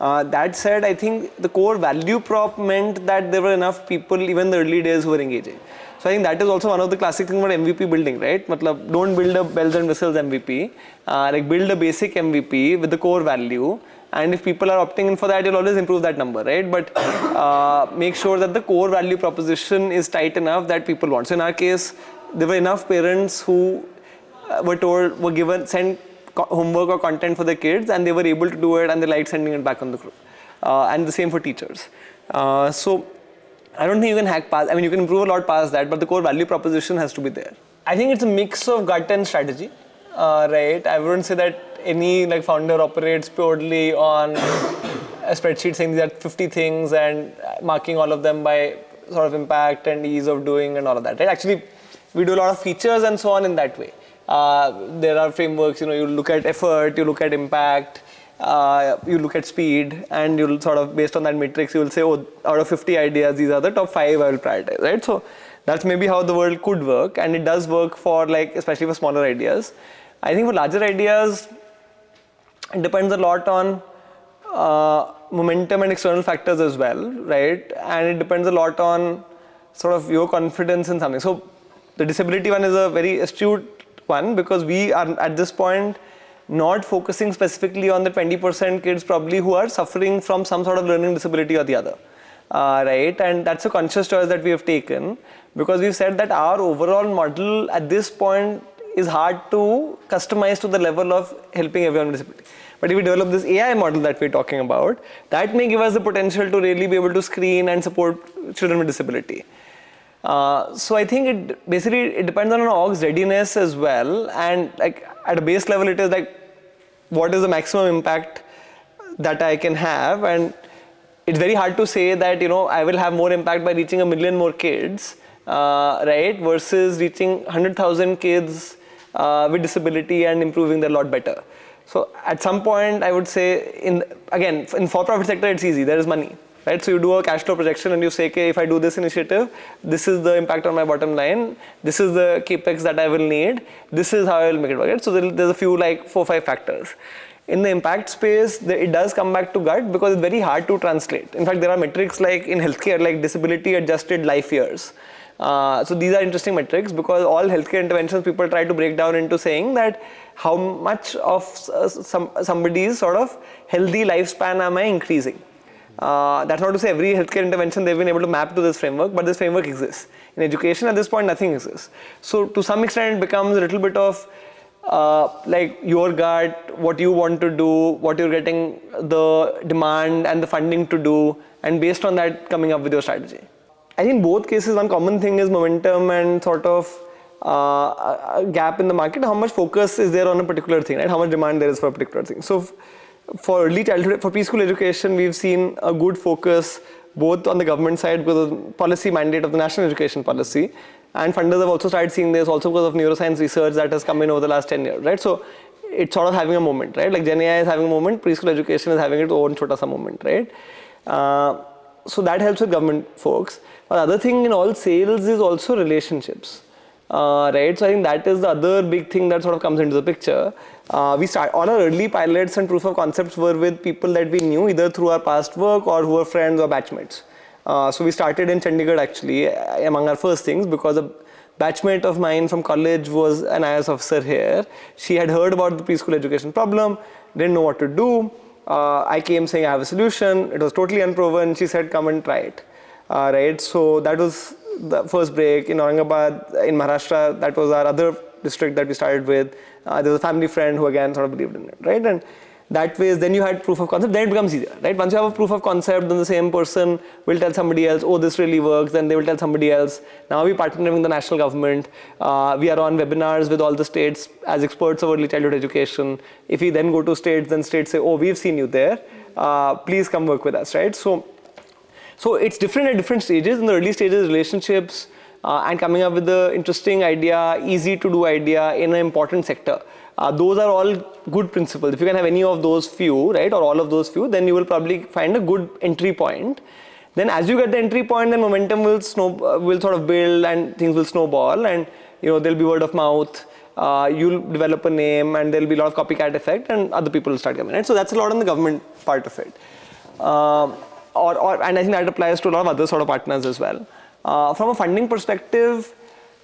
That said, I think the core value prop meant that there were enough people, even in the early days, who were engaging. So I think that is also one of the classic things about MVP building, right? Matlab, don't build a bells and whistles MVP. Like build a basic MVP with the core value. And if people are opting in for that, you'll always improve that number, right? But make sure that the core value proposition is tight enough that people want. So in our case, there were enough parents who were given, sent homework or content for the kids, and they were able to do it and they liked sending it back on the group. And the same for teachers. So I don't think you can hack past, I mean you can improve a lot past that, but the core value proposition has to be there. I think it's a mix of gut and strategy, right? I wouldn't say that any like founder operates purely on a spreadsheet saying these are 50 things and marking all of them by sort of impact and ease of doing and all of that, right? Actually, we do a lot of features and so on in that way. There are frameworks, you look at effort, you look at impact, you look at speed, and you'll sort of, based on that matrix, you will say, oh, out of 50 ideas, these are the top 5 I will prioritize, right? So that's maybe how the world could work, and it does work for like, especially for smaller ideas. I think for larger ideas, it depends a lot on momentum and external factors as well, right? And it depends a lot on sort of your confidence in something. So the disability one is a very astute one, because we are at this point not focusing specifically on the 20% kids probably who are suffering from some sort of learning disability or the other, right? And that's a conscious choice that we have taken, because we've said that our overall model at this point is hard to customize to the level of helping everyone with disability. But if we develop this AI model that we're talking about, that may give us the potential to really be able to screen and support children with disability. So I think it basically depends on an org's readiness as well, and like at a base level it is like what is the maximum impact that I can have, and it's very hard to say that I will have more impact by reaching 1 million more kids, right, versus reaching 100,000 kids with disability and improving their lot better. So at some point I would say in for-profit sector it's easy, there is money. Right, so you do a cash flow projection and you say, okay, if I do this initiative, this is the impact on my bottom line, this is the capex that I will need, this is how I will make it work. Right? So there's a few like 4 or 5 factors. In the impact space, it does come back to gut, because it's very hard to translate. In fact, there are metrics like in healthcare, like disability adjusted life years. So these are interesting metrics, because all healthcare interventions people try to break down into saying that how much of somebody's sort of healthy lifespan am I increasing. That's not to say every healthcare intervention they've been able to map to this framework, but this framework exists. In education, at this point, nothing exists. So to some extent, it becomes a little bit of like your gut, what you want to do, what you're getting the demand and the funding to do, and based on that, coming up with your strategy. I think in both cases, one common thing is momentum and sort of a gap in the market, how much focus is there on a particular thing, right? How much demand there is for a particular thing. So for early childhood, for preschool education, we've seen a good focus both on the government side because of the policy mandate of the national education policy, and funders have also started seeing this also because of neuroscience research that has come in over the last 10 years, right? So it's sort of having a moment, right? Like Gen AI is having a moment, preschool education is having its own chota sa moment, right? So that helps with government folks. But the other thing in all sales is also relationships, right? So I think that is the other big thing that sort of comes into the picture. All our early pilots and proof of concepts were with people that we knew either through our past work or who were friends or batchmates. So we started in Chandigarh actually among our first things because a batchmate of mine from college was an IAS officer here. She had heard about the preschool education problem, didn't know what to do. I came saying I have a solution. It was totally unproven. She said, come and try it. Right. So that was the first break. In Aurangabad, in Maharashtra, that was our other district that we started with. There was a family friend who again sort of believed in it, right? And that way, then you had proof of concept, then it becomes easier, right? Once you have a proof of concept, then the same person will tell somebody else, oh, this really works, then they will tell somebody else. Now we partner with the national government. We are on webinars with all the states as experts of early childhood education. If we then go to states, then states say, oh, we've seen you there. Please come work with us, right? So it's different at different stages. In the early stages, relationships and coming up with the interesting idea, easy to do idea in an important sector. Those are all good principles. If you can have any of those few, right, or all of those few, then you will probably find a good entry point. Then as you get the entry point, then momentum will sort of build and things will snowball, and there'll be word of mouth. You'll develop a name, and there'll be a lot of copycat effect, and other people will start coming. Right? So that's a lot on the government part of it. And I think that applies to a lot of other sort of partners as well. From a funding perspective,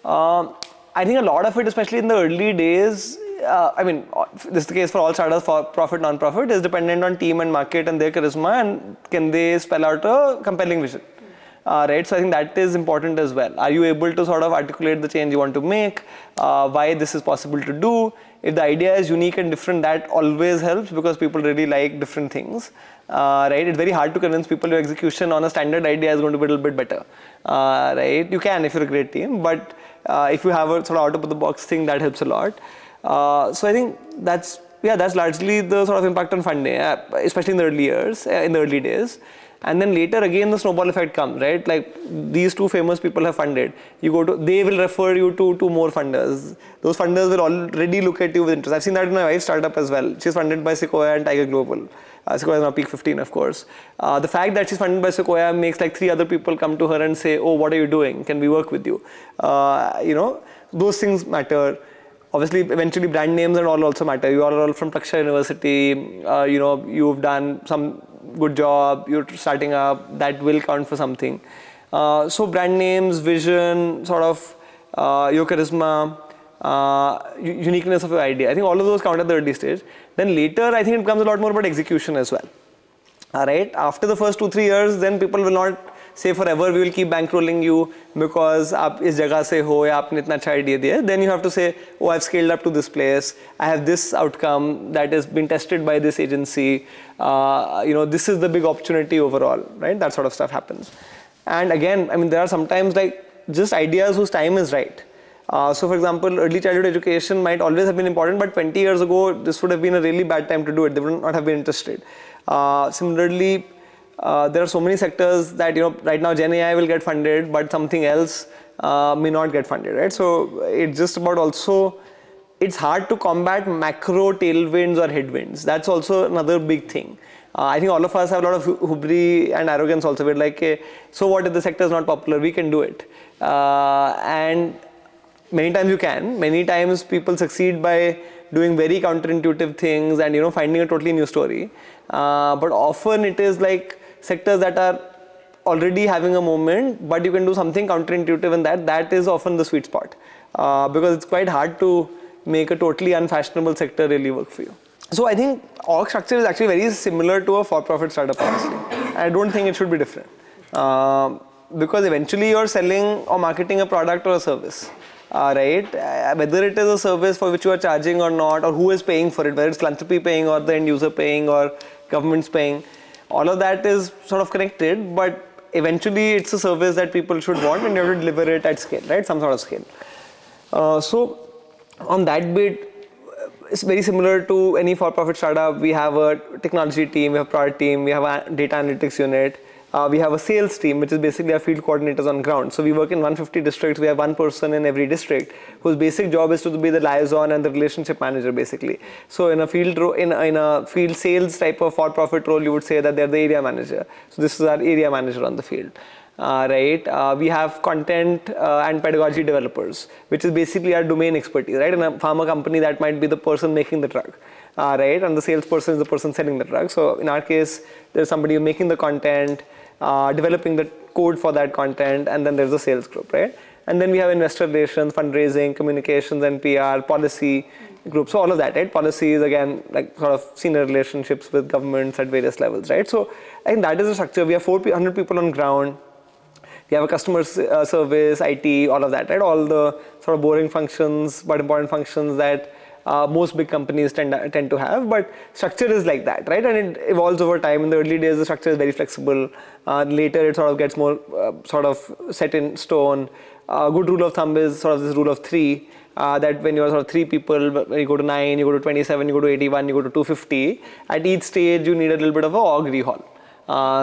I think a lot of it, especially in the early days, I mean, this is the case for all startups, for profit, non-profit, is dependent on team and market and their charisma, and can they spell out a compelling vision, right? So I think that is important as well. Are you able to sort of articulate the change you want to make, why this is possible to do? If the idea is unique and different, that always helps because people really like different things, right? It's very hard to convince people your execution on a standard idea is going to be a little bit better, right? You can if you're a great team, but if you have a sort of out of the box thing, that helps a lot. So I think that's largely the sort of impact on funding, especially in the early years, in the early days. And then later again the snowball effect comes, right? Like these two famous people have funded. They will refer you to more funders. Those funders will already look at you with interest. I've seen that in my wife's startup as well. She's funded by Sequoia and Tiger Global. Sequoia is now peak 15, of course. The fact that she's funded by Sequoia makes like 3 other people come to her and say, oh, what are you doing? Can we work with you? Those things matter. Obviously, eventually brand names and all also matter. You are all from Taksha University, you've done some good job, you're starting up, that will count for something. So brand names, vision, sort of your charisma, uniqueness of your idea. I think all of those count at the early stage. Then later, I think it becomes a lot more about execution as well. Right? After the first 2-3 years, then people will not say forever we will keep bankrolling you because aap is jagah se ho ya aapne itna acha idea diya. Then you have to say, oh, I've scaled up to this place. I have this outcome that has been tested by this agency. This is the big opportunity overall, right? That sort of stuff happens. And again, I mean, there are sometimes like just ideas whose time is right. So for example, early childhood education might always have been important, but 20 years ago, this would have been a really bad time to do it. They would not have been interested. Similarly, there are so many sectors that, right now Gen AI will get funded, but something else may not get funded, right? So it's just about also, it's hard to combat macro tailwinds or headwinds. That's also another big thing. I think all of us have a lot of hubris and arrogance also. We're like, hey, so what if the sector is not popular? We can do it. And many times you can. Many times people succeed by doing very counterintuitive things and, finding a totally new story. But often it is like sectors that are already having a moment, but you can do something counterintuitive, and that is often the sweet spot. Because it's quite hard to make a totally unfashionable sector really work for you. So I think org structure is actually very similar to a for-profit startup, honestly. I don't think it should be different. Because eventually you're selling or marketing a product or a service. Right? Whether it is a service for which you are charging or not, or who is paying for it, whether it's philanthropy paying or the end user paying or government's paying, all of that is sort of connected, but eventually it's a service that people should want and you have to deliver it at scale, right? Some sort of scale. So on that bit, it's very similar to any for-profit startup. We have a technology team, we have a product team, we have a data analytics unit, we have a sales team, which is basically our field coordinators on ground. So we work in 150 districts. We have one person in every district whose basic job is to be the liaison and the relationship manager, basically. So in a field in a field sales type of for-profit role, you would say that they're the area manager. So this is our area manager on the field. We have content and pedagogy developers, which is basically our domain expertise, right? In a pharma company, that might be the person making the drug, right? And the salesperson is the person selling the drug. So in our case, there's somebody making the content, developing the code for that content, and then there's a sales group, right? And then we have investor relations, fundraising, communications and PR, policy groups, so all of that, right? Policy is again like sort of senior relationships with governments at various levels, right? So I think that is the structure. We have 400 people on ground. We have a customer service, IT, all of that, right? All the sort of boring functions, but important functions that most big companies tend to have. But structure is like that, right? And it evolves over time. In the early days, the structure is very flexible. Later, it sort of gets more sort of set in stone. A good rule of thumb is sort of this rule of three. That when you're sort of 3 people, when you go to 9, you go to 27, you go to 81, you go to 250. At each stage, you need a little bit of a org rehaul.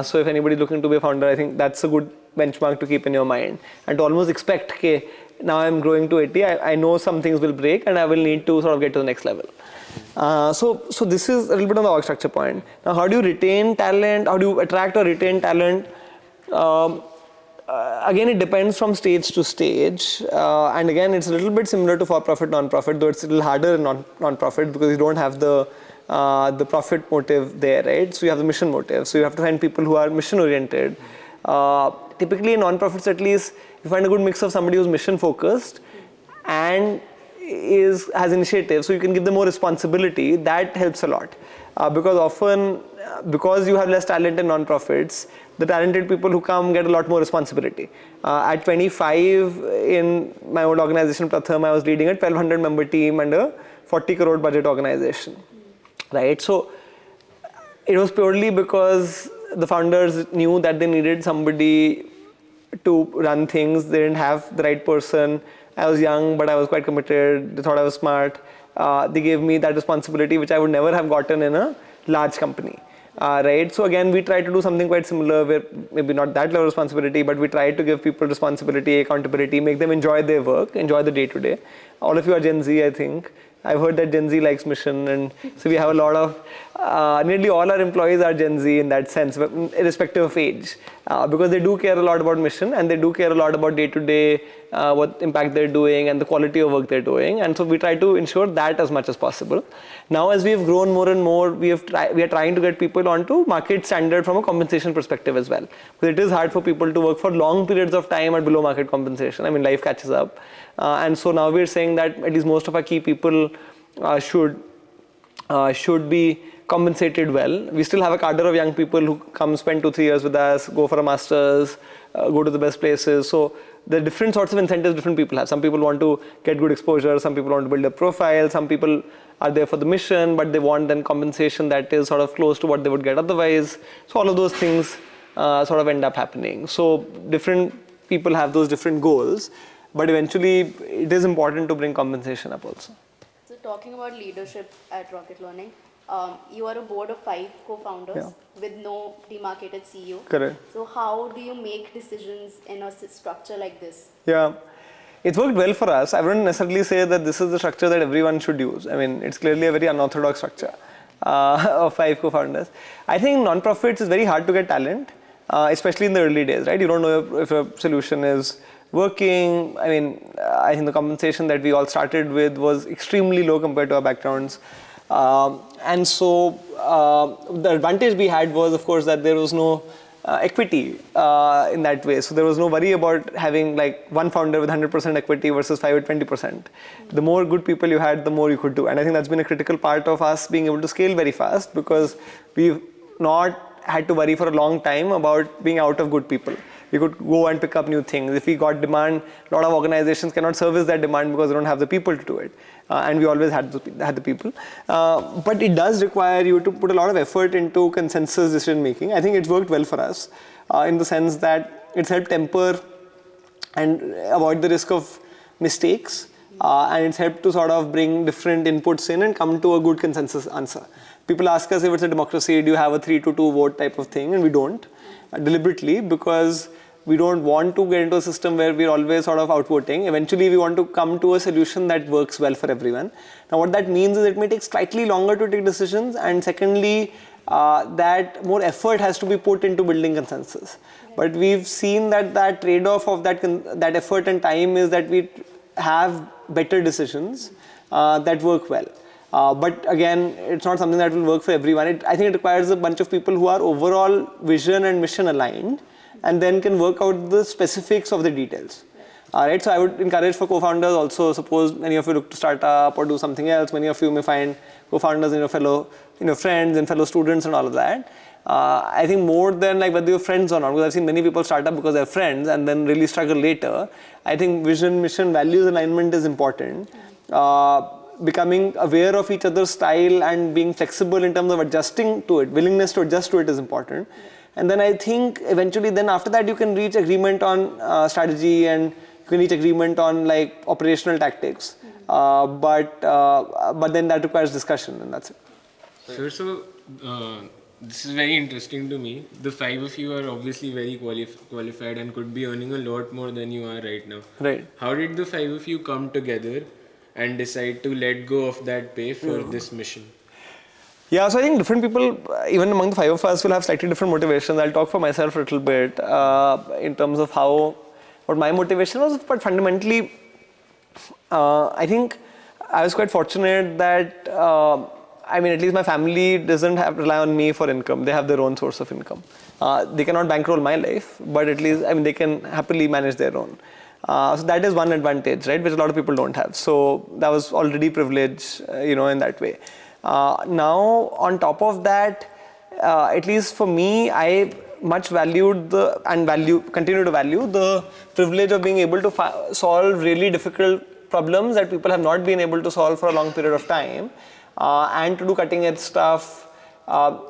So if anybody's looking to be a founder, I think that's a good benchmark to keep in your mind. And to almost expect, okay, now I'm growing to 80, I know some things will break and I will need to sort of get to the next level. So this is a little bit on the org structure point. Now, how do you retain talent? How do you attract or retain talent? Again, it depends from stage to stage. And again, it's a little bit similar to for-profit, non-profit, though it's a little harder in non-profit because you don't have the profit motive there, right? So you have the mission motive. So you have to find people who are mission oriented. Typically in non-profits at least, you find a good mix of somebody who's mission focused and has initiative, so you can give them more responsibility. That helps a lot. Because often, because you have less talent in non-profits, the talented people who come get a lot more responsibility. At 25 in my old organization, Pratham, I was leading a 1200 member team and a 40 crore budget organization. Right? So it was purely because the founders knew that they needed somebody to run things. They didn't have the right person. I was young, but I was quite committed. They thought I was smart. They gave me that responsibility, which I would never have gotten in a large company. Right? So again, we try to do something quite similar where maybe not that level of responsibility, but we try to give people responsibility, accountability, make them enjoy their work, enjoy the day-to-day. All of you are Gen Z, I think. I've heard that Gen Z likes mission, and so we have a lot of, nearly all our employees are Gen Z in that sense, irrespective of age, because they do care a lot about mission and they do care a lot about day-to-day, what impact they're doing and the quality of work they're doing, and so we try to ensure that as much as possible. Now, as we've grown more and more, we are trying to get people onto market standard from a compensation perspective as well, because it is hard for people to work for long periods of time at below market compensation. I mean, life catches up. And so now we're saying that at least most of our key people should be compensated well. We still have a cadre of young people who come spend 2-3 years with us, go for a master's, go to the best places. So the different sorts of incentives different people have. Some people want to get good exposure, some people want to build a profile, some people are there for the mission, but they want then compensation that is sort of close to what they would get otherwise. So all of those things sort of end up happening. So different people have those different goals. But eventually, it is important to bring compensation up also. So talking about leadership at Rocket Learning, you are a board of 5 co-founders with no demarcated CEO. Correct. So how do you make decisions in a structure like this? Yeah, it's worked well for us. I wouldn't necessarily say that this is the structure that everyone should use. I mean, it's clearly a very unorthodox structure of 5 co-founders. I think non-profits is very hard to get talent, especially in the early days, right? You don't know if a solution is working. I mean, I think the compensation that we all started with was extremely low compared to our backgrounds. And so the advantage we had was, of course, that there was no equity in that way. So there was no worry about having like one founder with 100% equity versus 5 with 20%. The more good people you had, the more you could do. And I think that's been a critical part of us being able to scale very fast, because we've not had to worry for a long time about being out of good people. We could go and pick up new things. If we got demand, a lot of organizations cannot service that demand because they don't have the people to do it. And we always had the people. But it does require you to put a lot of effort into consensus decision making. I think it's worked well for us in the sense that it's helped temper and avoid the risk of mistakes. and it's helped to sort of bring different inputs in and come to a good consensus answer. People ask us if it's a democracy, do you have a 3-2 vote type of thing, and we don't, deliberately, because we don't want to get into a system where we're always sort of outvoting. Eventually, we want to come to a solution that works well for everyone. Now, what that means is it may take slightly longer to take decisions, and secondly, that more effort has to be put into building consensus. But we've seen that trade-off of that effort and time is that we have better decisions that work well. But again, it's not something that will work for everyone. I think it requires a bunch of people who are overall vision and mission aligned, and then can work out the specifics of the details. Right, so I would encourage for co-founders also, suppose many of you look to start up or do something else, many of you may find co-founders in your fellow friends and fellow students and all of that. I think more than like whether you're friends or not, because I've seen many people start up because they're friends and then really struggle later. I think vision, mission, values alignment is important. Becoming aware of each other's style and being flexible in terms of adjusting to it, willingness to adjust to it is important. And then I think eventually then after that you can reach agreement on strategy, and you can reach agreement on like operational tactics. But then that requires discussion, and that's it. Sure, so this is very interesting to me. The 5 of you are obviously very qualified and could be earning a lot more than you are right now. Right. How did the 5 of you come together and decide to let go of that pay for this mission? Yeah, so I think different people, even among the 5 of us, will have slightly different motivations. I'll talk for myself a little bit in terms of what my motivation was, but fundamentally, I think I was quite fortunate that, at least my family doesn't rely on me for income. They have their own source of income. They cannot bankroll my life, but at least, they can happily manage their own. So that is one advantage, right, which a lot of people don't have. So that was already privilege, in that way. Now, on top of that, at least for me, I much valued continue to value the privilege of being able to solve really difficult problems that people have not been able to solve for a long period of time, and to do cutting edge stuff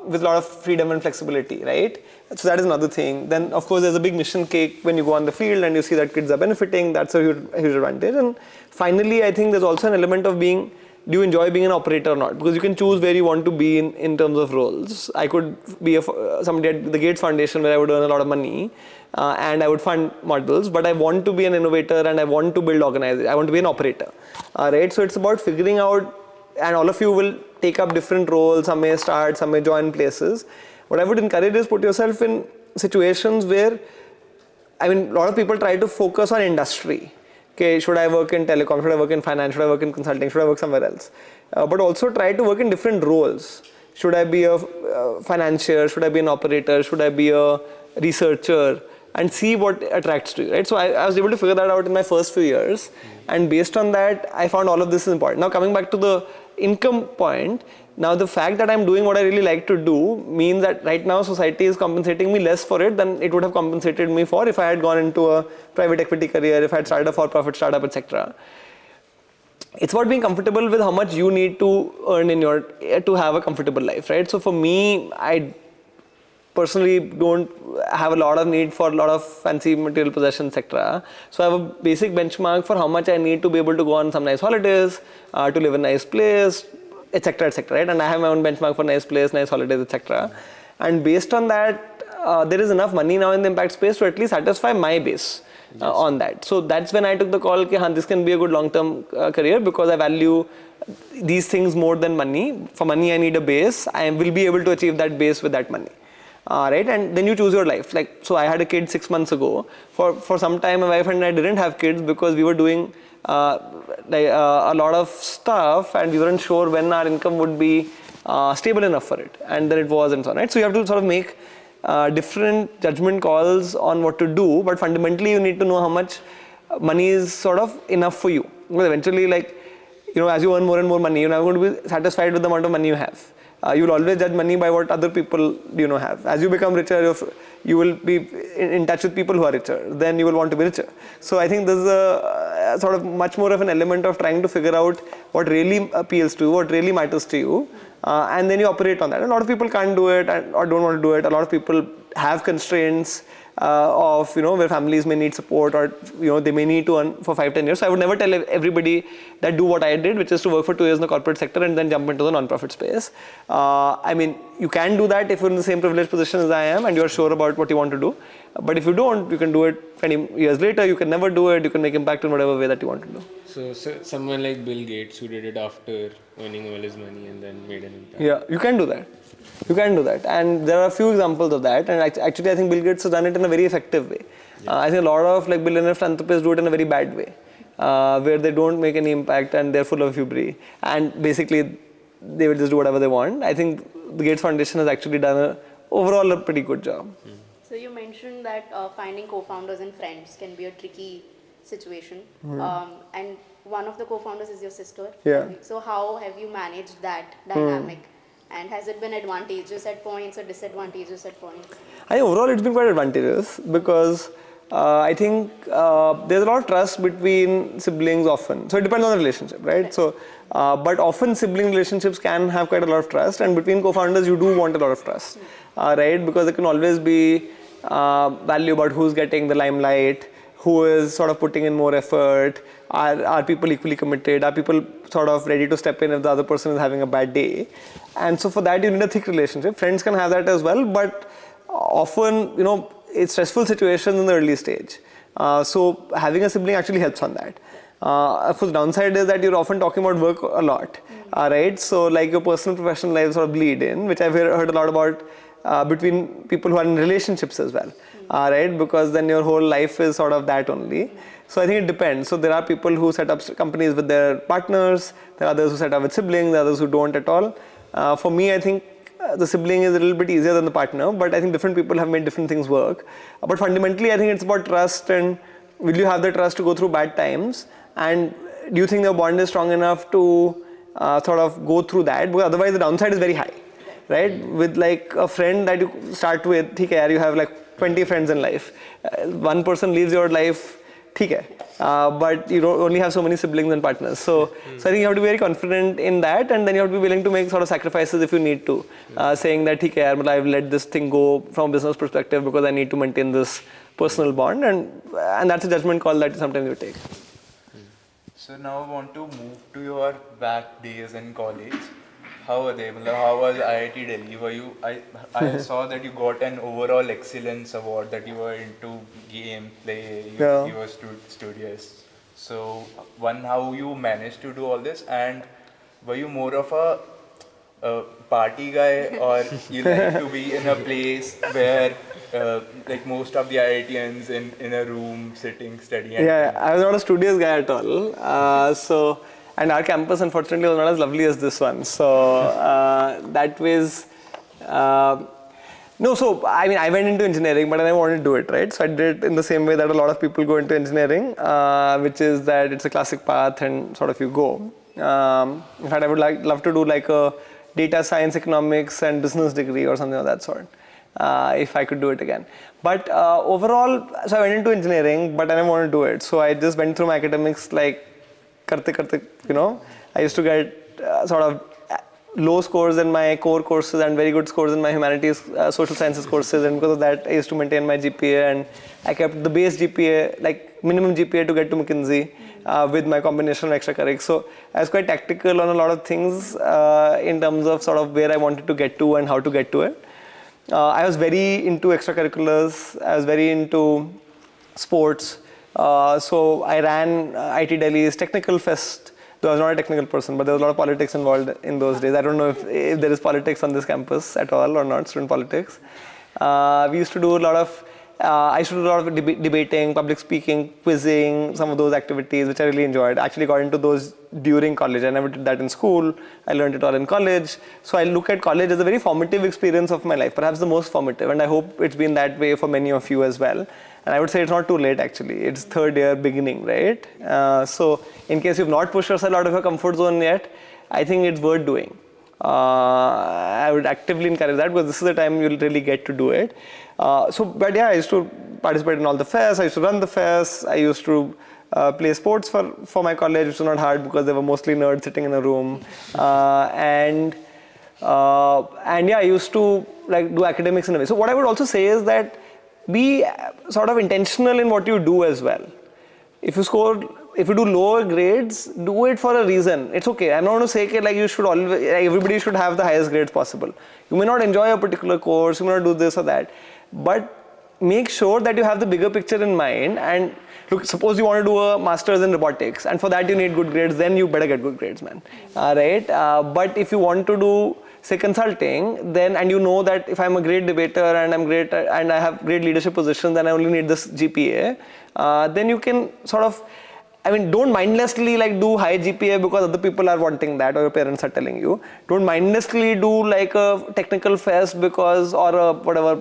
with a lot of freedom and flexibility, right? So that is another thing. Then, of course, there's a big mission cake when you go on the field and you see that kids are benefiting. That's a huge advantage. And finally, I think there's also an element of do you enjoy being an operator or not? Because you can choose where you want to be in terms of roles. I could be somebody at the Gates Foundation where I would earn a lot of money and I would fund models, but I want to be an innovator and I want to build organizations. I want to be an operator, right? So it's about figuring out, and all of you will take up different roles. Some may start, some may join places. What I would encourage is put yourself in situations where, a lot of people try to focus on industry. Okay, should I work in telecom? Should I work in finance? Should I work in consulting? Should I work somewhere else? But also try to work in different roles. Should I be a financier? Should I be an operator? Should I be a researcher? And see what attracts to you, right? So I was able to figure that out in my first few years. And based on that, I found all of this is important. Now, coming back to the income point, now the fact that I'm doing what I really like to do means that right now society is compensating me less for it than it would have compensated me for if I had gone into a private equity career, if I had started a for-profit startup, etc. It's about being comfortable with how much you need to earn to have a comfortable life, right? So for me, I personally don't have a lot of need for a lot of fancy material possessions, etc. So I have a basic benchmark for how much I need to be able to go on some nice holidays, to live in a nice place, etc., right? And I have my own benchmark for nice place, nice holidays, etc. And based on that, there is enough money now in the impact space to at least satisfy my base on that. So that's when I took the call, this can be a good long-term career because I value these things more than money. For money, I need a base. I will be able to achieve that base with that money. Right, and then you choose your life. So I had a kid 6 months ago. For some time, my wife and I didn't have kids because we were doing a lot of stuff, and we weren't sure when our income would be stable enough for it. And then it was, and so on. Right, so you have to sort of make different judgment calls on what to do, but fundamentally, you need to know how much money is sort of enough for you. Because eventually, as you earn more and more money, you're never going to be satisfied with the amount of money you have. You will always judge money by what other people have. As you become richer, you will be in touch with people who are richer. Then you will want to be richer. So I think there's a sort of much more of an element of trying to figure out what really appeals to you, what really matters to you, and then you operate on that. A lot of people can't do it or don't want to do it. A lot of people have constraints of where families may need support, or they may need to earn for 5-10 years. So I would never tell everybody that do what I did, which is to work for 2 years in the corporate sector and then jump into the non-profit space. I mean, you can do that if you're in the same privileged position as I am and you're sure about what you want to do. But if you don't, you can do it 20 years later. You can never do it. You can make impact in whatever way that you want to do. So someone like Bill Gates, who did it after earning all his money and then made an impact. Yeah, you can do that. You can do that. And there are a few examples of that. And actually, I think Bill Gates has done it in a very effective way. I think a lot of billionaire philanthropists do it in a very bad way, where they don't make any impact and they're full of hubris. And basically, they will just do whatever they want. I think the Gates Foundation has actually done overall a pretty good job. So you mentioned that finding co-founders and friends can be a tricky situation. And one of the co-founders is your sister. Yeah. So how have you managed that dynamic? And has it been advantageous at points or disadvantageous at points? I think overall it's been quite advantageous because I think there's a lot of trust between siblings often. So it depends on the relationship, right? So, but often sibling relationships can have quite a lot of trust, and between co-founders you do want a lot of trust, right? Because there can always be value about who's getting the limelight, who is sort of putting in more effort, are people equally committed, are people sort of ready to step in if the other person is having a bad day. And so for that you need a thick relationship. Friends can have that as well, but often, it's stressful situations in the early stage. So having a sibling actually helps on that. Of course, the downside is that you're often talking about work a lot, right? So like your personal professional lives sort of bleed in, which I've heard a lot about between people who are in relationships as well, right? Because then your whole life is sort of that only. So I think it depends. So there are people who set up companies with their partners, there are others who set up with siblings, there are others who don't at all. For me, I think the sibling is a little bit easier than the partner, but I think different people have made different things work. But fundamentally, I think it's about trust, and will you have the trust to go through bad times? And do you think the bond is strong enough to sort of go through that? Because otherwise the downside is very high, right? With like a friend that you start with, you have like 20 friends in life. One person leaves your life, but you don't only have so many siblings and partners. So I think you have to be very confident in that, and then you have to be willing to make sort of sacrifices if you need to. Saying that, I've let this thing go from a business perspective because I need to maintain this personal bond, and that's a judgment call that sometimes you take. So now I want to move to your back days in college. How were they? How was IIT Delhi? I saw that you got an overall excellence award, that you were into gameplay, you were studious. So how you managed to do all this, and were you more of a party guy, or you like to be in a place where like most of the IITians in a room sitting studying? I was not a studious guy at all. And our campus, unfortunately, was not as lovely as this one. So that was, I went into engineering, but I never wanted to do it, right? So I did it in the same way that a lot of people go into engineering, which is that it's a classic path and sort of you go. In fact, I would love to do like a data science, economics, and business degree or something of that sort, if I could do it again. But overall, so I went into engineering, but I never wanted to do it. So I just went through my academics like, I used to get sort of low scores in my core courses and very good scores in my humanities, social sciences courses, and because of that I used to maintain my GPA, and I kept the base GPA, like minimum GPA to get to McKinsey with my combination of extracurriculars. So I was quite tactical on a lot of things in terms of sort of where I wanted to get to and how to get to it. I was very into extracurriculars, I was very into sports. So I ran IIT Delhi's technical fest. Though I was not a technical person, but there was a lot of politics involved in those days. I don't know if there is politics on this campus at all or not, student politics. We used to do a lot of, I used to do a lot of debating, public speaking, quizzing, some of those activities, which I really enjoyed. I actually got into those during college. I never did that in school. I learned it all in college. So I look at college as a very formative experience of my life, perhaps the most formative. And I hope it's been that way for many of you as well. And I would say it's not too late actually. It's third year beginning, right? So in case you've not pushed yourself out of your comfort zone yet, I think it's worth doing. I would actively encourage that because this is the time you'll really get to do it. I used to participate in all the fests. I used to run the fests. I used to play sports for my college, which was not hard because they were mostly nerds sitting in a room. And And yeah, I used to like do academics in a way. So what I would also say is that be sort of intentional in what you do as well. If you do lower grades, do it for a reason. It's okay. I'm not going to say that like you should always, everybody should have the highest grades possible. You may not enjoy a particular course, you may not do this or that, but make sure that you have the bigger picture in mind. And look, suppose you want to do a master's in robotics, and for that you need good grades, then you better get good grades, man. Right? But if you want to do, say, consulting, then, and you know that if I'm a great debater and I'm great and I have great leadership positions and I only need this GPA, then you can sort of, I mean, don't mindlessly like do high GPA because other people are wanting that or your parents are telling you. Don't mindlessly do like a technical fest because, or a whatever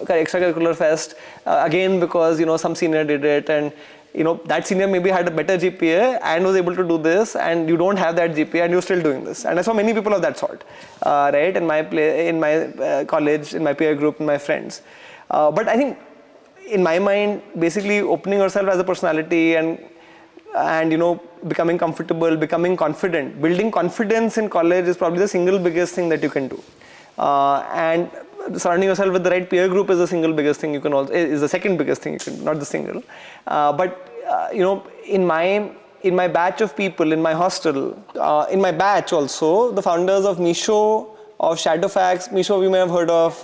extracurricular fest again because, you know, some senior did it, and you know that senior maybe had a better GPA and was able to do this, and you don't have that GPA and you're still doing this. And I saw many people of that sort, right? In my college, in my peer group, in my friends. But I think in my mind, basically opening yourself as a personality and you know, becoming comfortable, becoming confident, building confidence in college is probably the single biggest thing that you can do. And surrounding yourself with the right peer group is the single biggest thing you can also, is the second biggest thing you can, not the single. But you know, in my batch of people, in my hostel, in my batch also, the founders of Meesho, of Shadowfax, Meesho you may have heard of.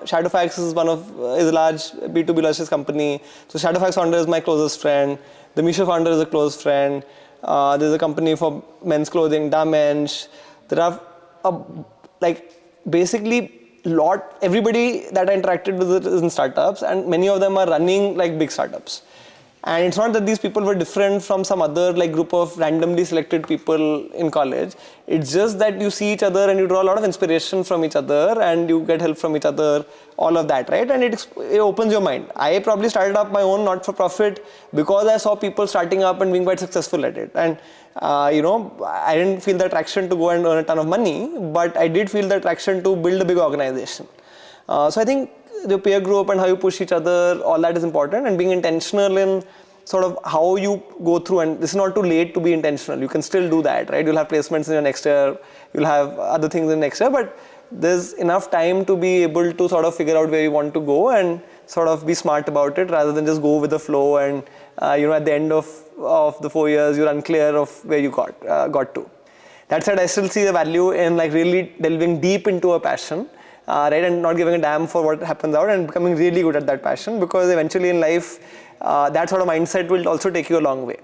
Shadowfax is is a large B2B logistics company. So Shadowfax founder is my closest friend. The Meesho founder is a close friend. There's a company for men's clothing, Damensh. There are like basically everybody that I interacted with is in startups, and many of them are running like big startups. And it's not that these people were different from some other like group of randomly selected people in college. It's just that you see each other and you draw a lot of inspiration from each other and you get help from each other, all of that, right? And it opens your mind. I probably started up my own not-for-profit because I saw people starting up and being quite successful at it. And you know, I didn't feel the attraction to go and earn a ton of money, but I did feel the attraction to build a big organization. So I think your peer group and how you push each other, all that is important, and being intentional in sort of how you go through. And this is not too late to be intentional. You can still do that, right? You'll have placements in your next year, you'll have other things in next year, but there's enough time to be able to sort of figure out where you want to go and sort of be smart about it rather than just go with the flow. And you know, at the end of the 4 years, you're unclear of where you got to. That said, I still see the value in like really delving deep into a passion. Right, and not giving a damn for what happens out and becoming really good at that passion, because eventually in life that sort of mindset will also take you a long way,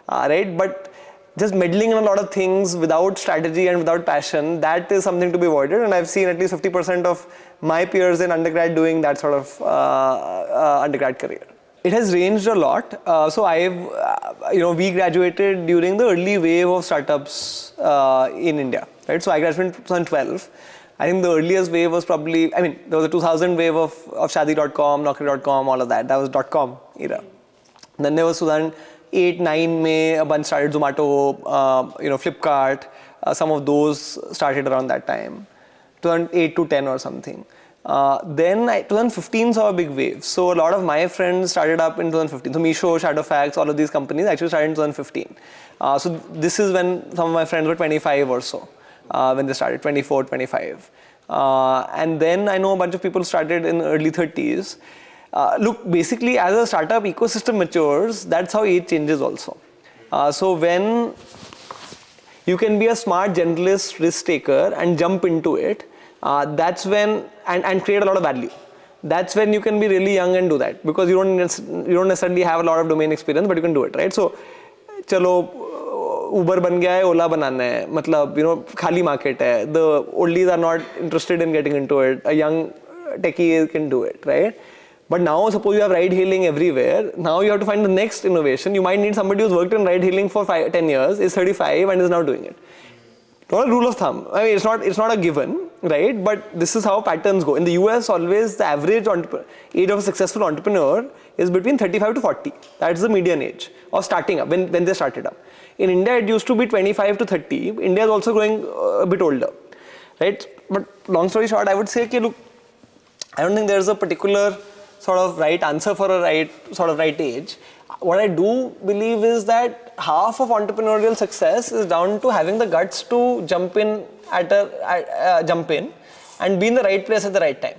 right? But just meddling in a lot of things without strategy and without passion, that is something to be avoided. And I've seen at least 50% of my peers in undergrad doing that sort of undergrad career. It has ranged a lot. So we graduated during the early wave of startups in India, right? So I graduated in 2012. I think the earliest wave was probably, I mean, there was a 2000 wave of Shadi.com, Naukri.com, all of that. That was .com era. Then there was 2008, 9 May, a bunch started, Zomato, Flipkart. Some of those started around that time, 2008 to 10 or something. Then 2015 saw a big wave. So a lot of my friends started up in 2015. So Meesho, Shadowfax, all of these companies actually started in 2015. So this is when some of my friends were 25 or so. When they started, 24, 25. And then I know a bunch of people started in early 30s. Look, basically as a startup ecosystem matures, that's how age changes also. So when you can be a smart generalist risk taker and jump into it, that's when, and create a lot of value. That's when you can be really young and do that, because you don't necessarily have a lot of domain experience, but you can do it, right? So, chalo, Uber ban gaya hai, Ola banana hai. Matlab, khali market hai. The oldies are not interested in getting into it. A young techie can do it, right? But now, suppose you have ride hailing everywhere. Now you have to find the next innovation. You might need somebody who's worked in ride hailing for 10 years, is 35 and is now doing it. Not a rule of thumb. I mean, it's not a given, right? But this is how patterns go. In the US, always the average age of a successful entrepreneur is between 35 to 40. That's the median age of starting up, when they started up. In India, it used to be 25 to 30. India is also growing a bit older, right? But long story short, I would say, look, I don't think there's a particular sort of right answer for a right age. What I do believe is that half of entrepreneurial success is down to having the guts to jump in and be in the right place at the right time.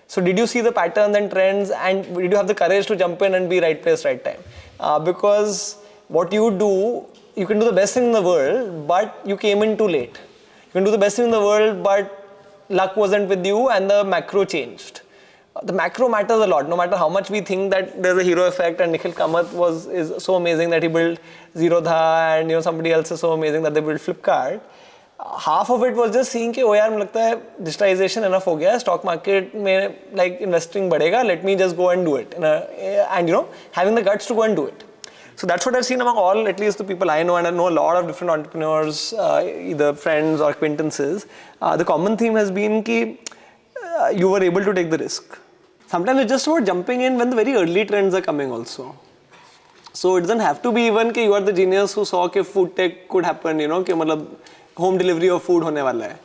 So did you see the patterns and trends, and did you have the courage to jump in and be right place, right time? Because what you do, you can do the best thing in the world, but you came in too late. You can do the best thing in the world, but luck wasn't with you and the macro changed. The macro matters a lot, no matter how much we think that there's a hero effect and Nikhil Kamath is so amazing that he built Zerodha, and somebody else is so amazing that they built Flipkart. Half of it was just seeing कि यार मुझे लगता है digitalization enough हो गया है, stock market में like investing बढ़ेगा, let me just go and do it, and having the guts to go and do it. So that's what I've seen among all, at least the people I know, and I know a lot of different entrepreneurs, either friends or acquaintances. The common theme has been कि you were able to take the risk. Sometimes it's just about jumping in when the very early trends are coming also. So it doesn't have to be even कि you are the genius who saw कि food tech could happen, कि मतलब home delivery of food होने वाला है.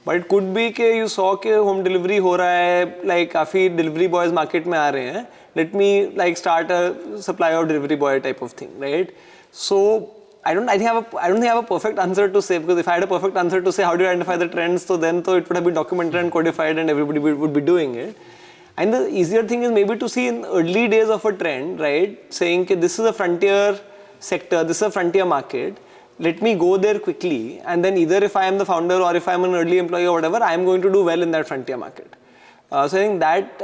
But it could be कि you saw कि home delivery हो रहा है, like काफी delivery boys market में आ रहे हैं. Let me like start a supply of delivery boy type of thing, right? So I don't think I have a perfect answer to say, because if I had a perfect answer to say how do you identify the trends, so then it would have been documented and codified and everybody would be doing it. And the easier thing is maybe to see in early days of a trend, right? Saying that this is a frontier sector, this is a frontier market. Let me go there quickly, and then either if I am the founder or if I am an early employee or whatever, I am going to do well in that frontier market. So I think that,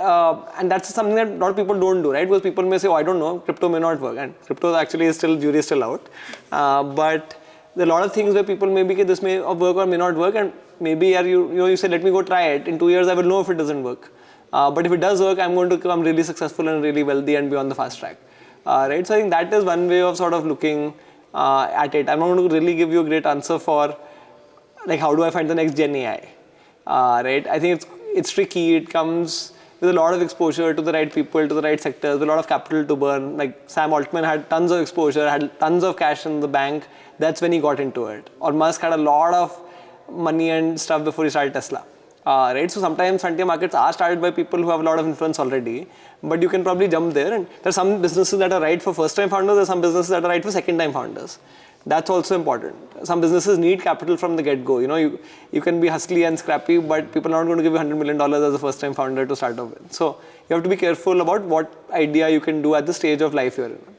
and that's something that a lot of people don't do, right? Because people may say, oh, I don't know, crypto may not work, and crypto actually is still, jury is still out. But there are a lot of things where people may be, this may work or may not work, and maybe you say, let me go try it. In 2 years, I will know if it doesn't work. But if it does work, I'm going to become really successful and really wealthy and be on the fast track, right? So I think that is one way of sort of looking at it. I'm not going to really give you a great answer for like how do I find the next Gen AI, right? I think it's tricky. It comes with a lot of exposure to the right people, to the right sectors, with a lot of capital to burn. Like Sam Altman had tons of exposure, had tons of cash in the bank. That's when he got into it. Or Musk had a lot of money and stuff before he started Tesla. Right? So sometimes frontier markets are started by people who have a lot of influence already, but you can probably jump there. And there are some businesses that are right for first-time founders, there are some businesses that are right for second-time founders. That's also important. Some businesses need capital from the get-go. You can be hustly and scrappy, but people are not going to give you $100 million as a first-time founder to start off with. So you have to be careful about what idea you can do at the stage of life you're in.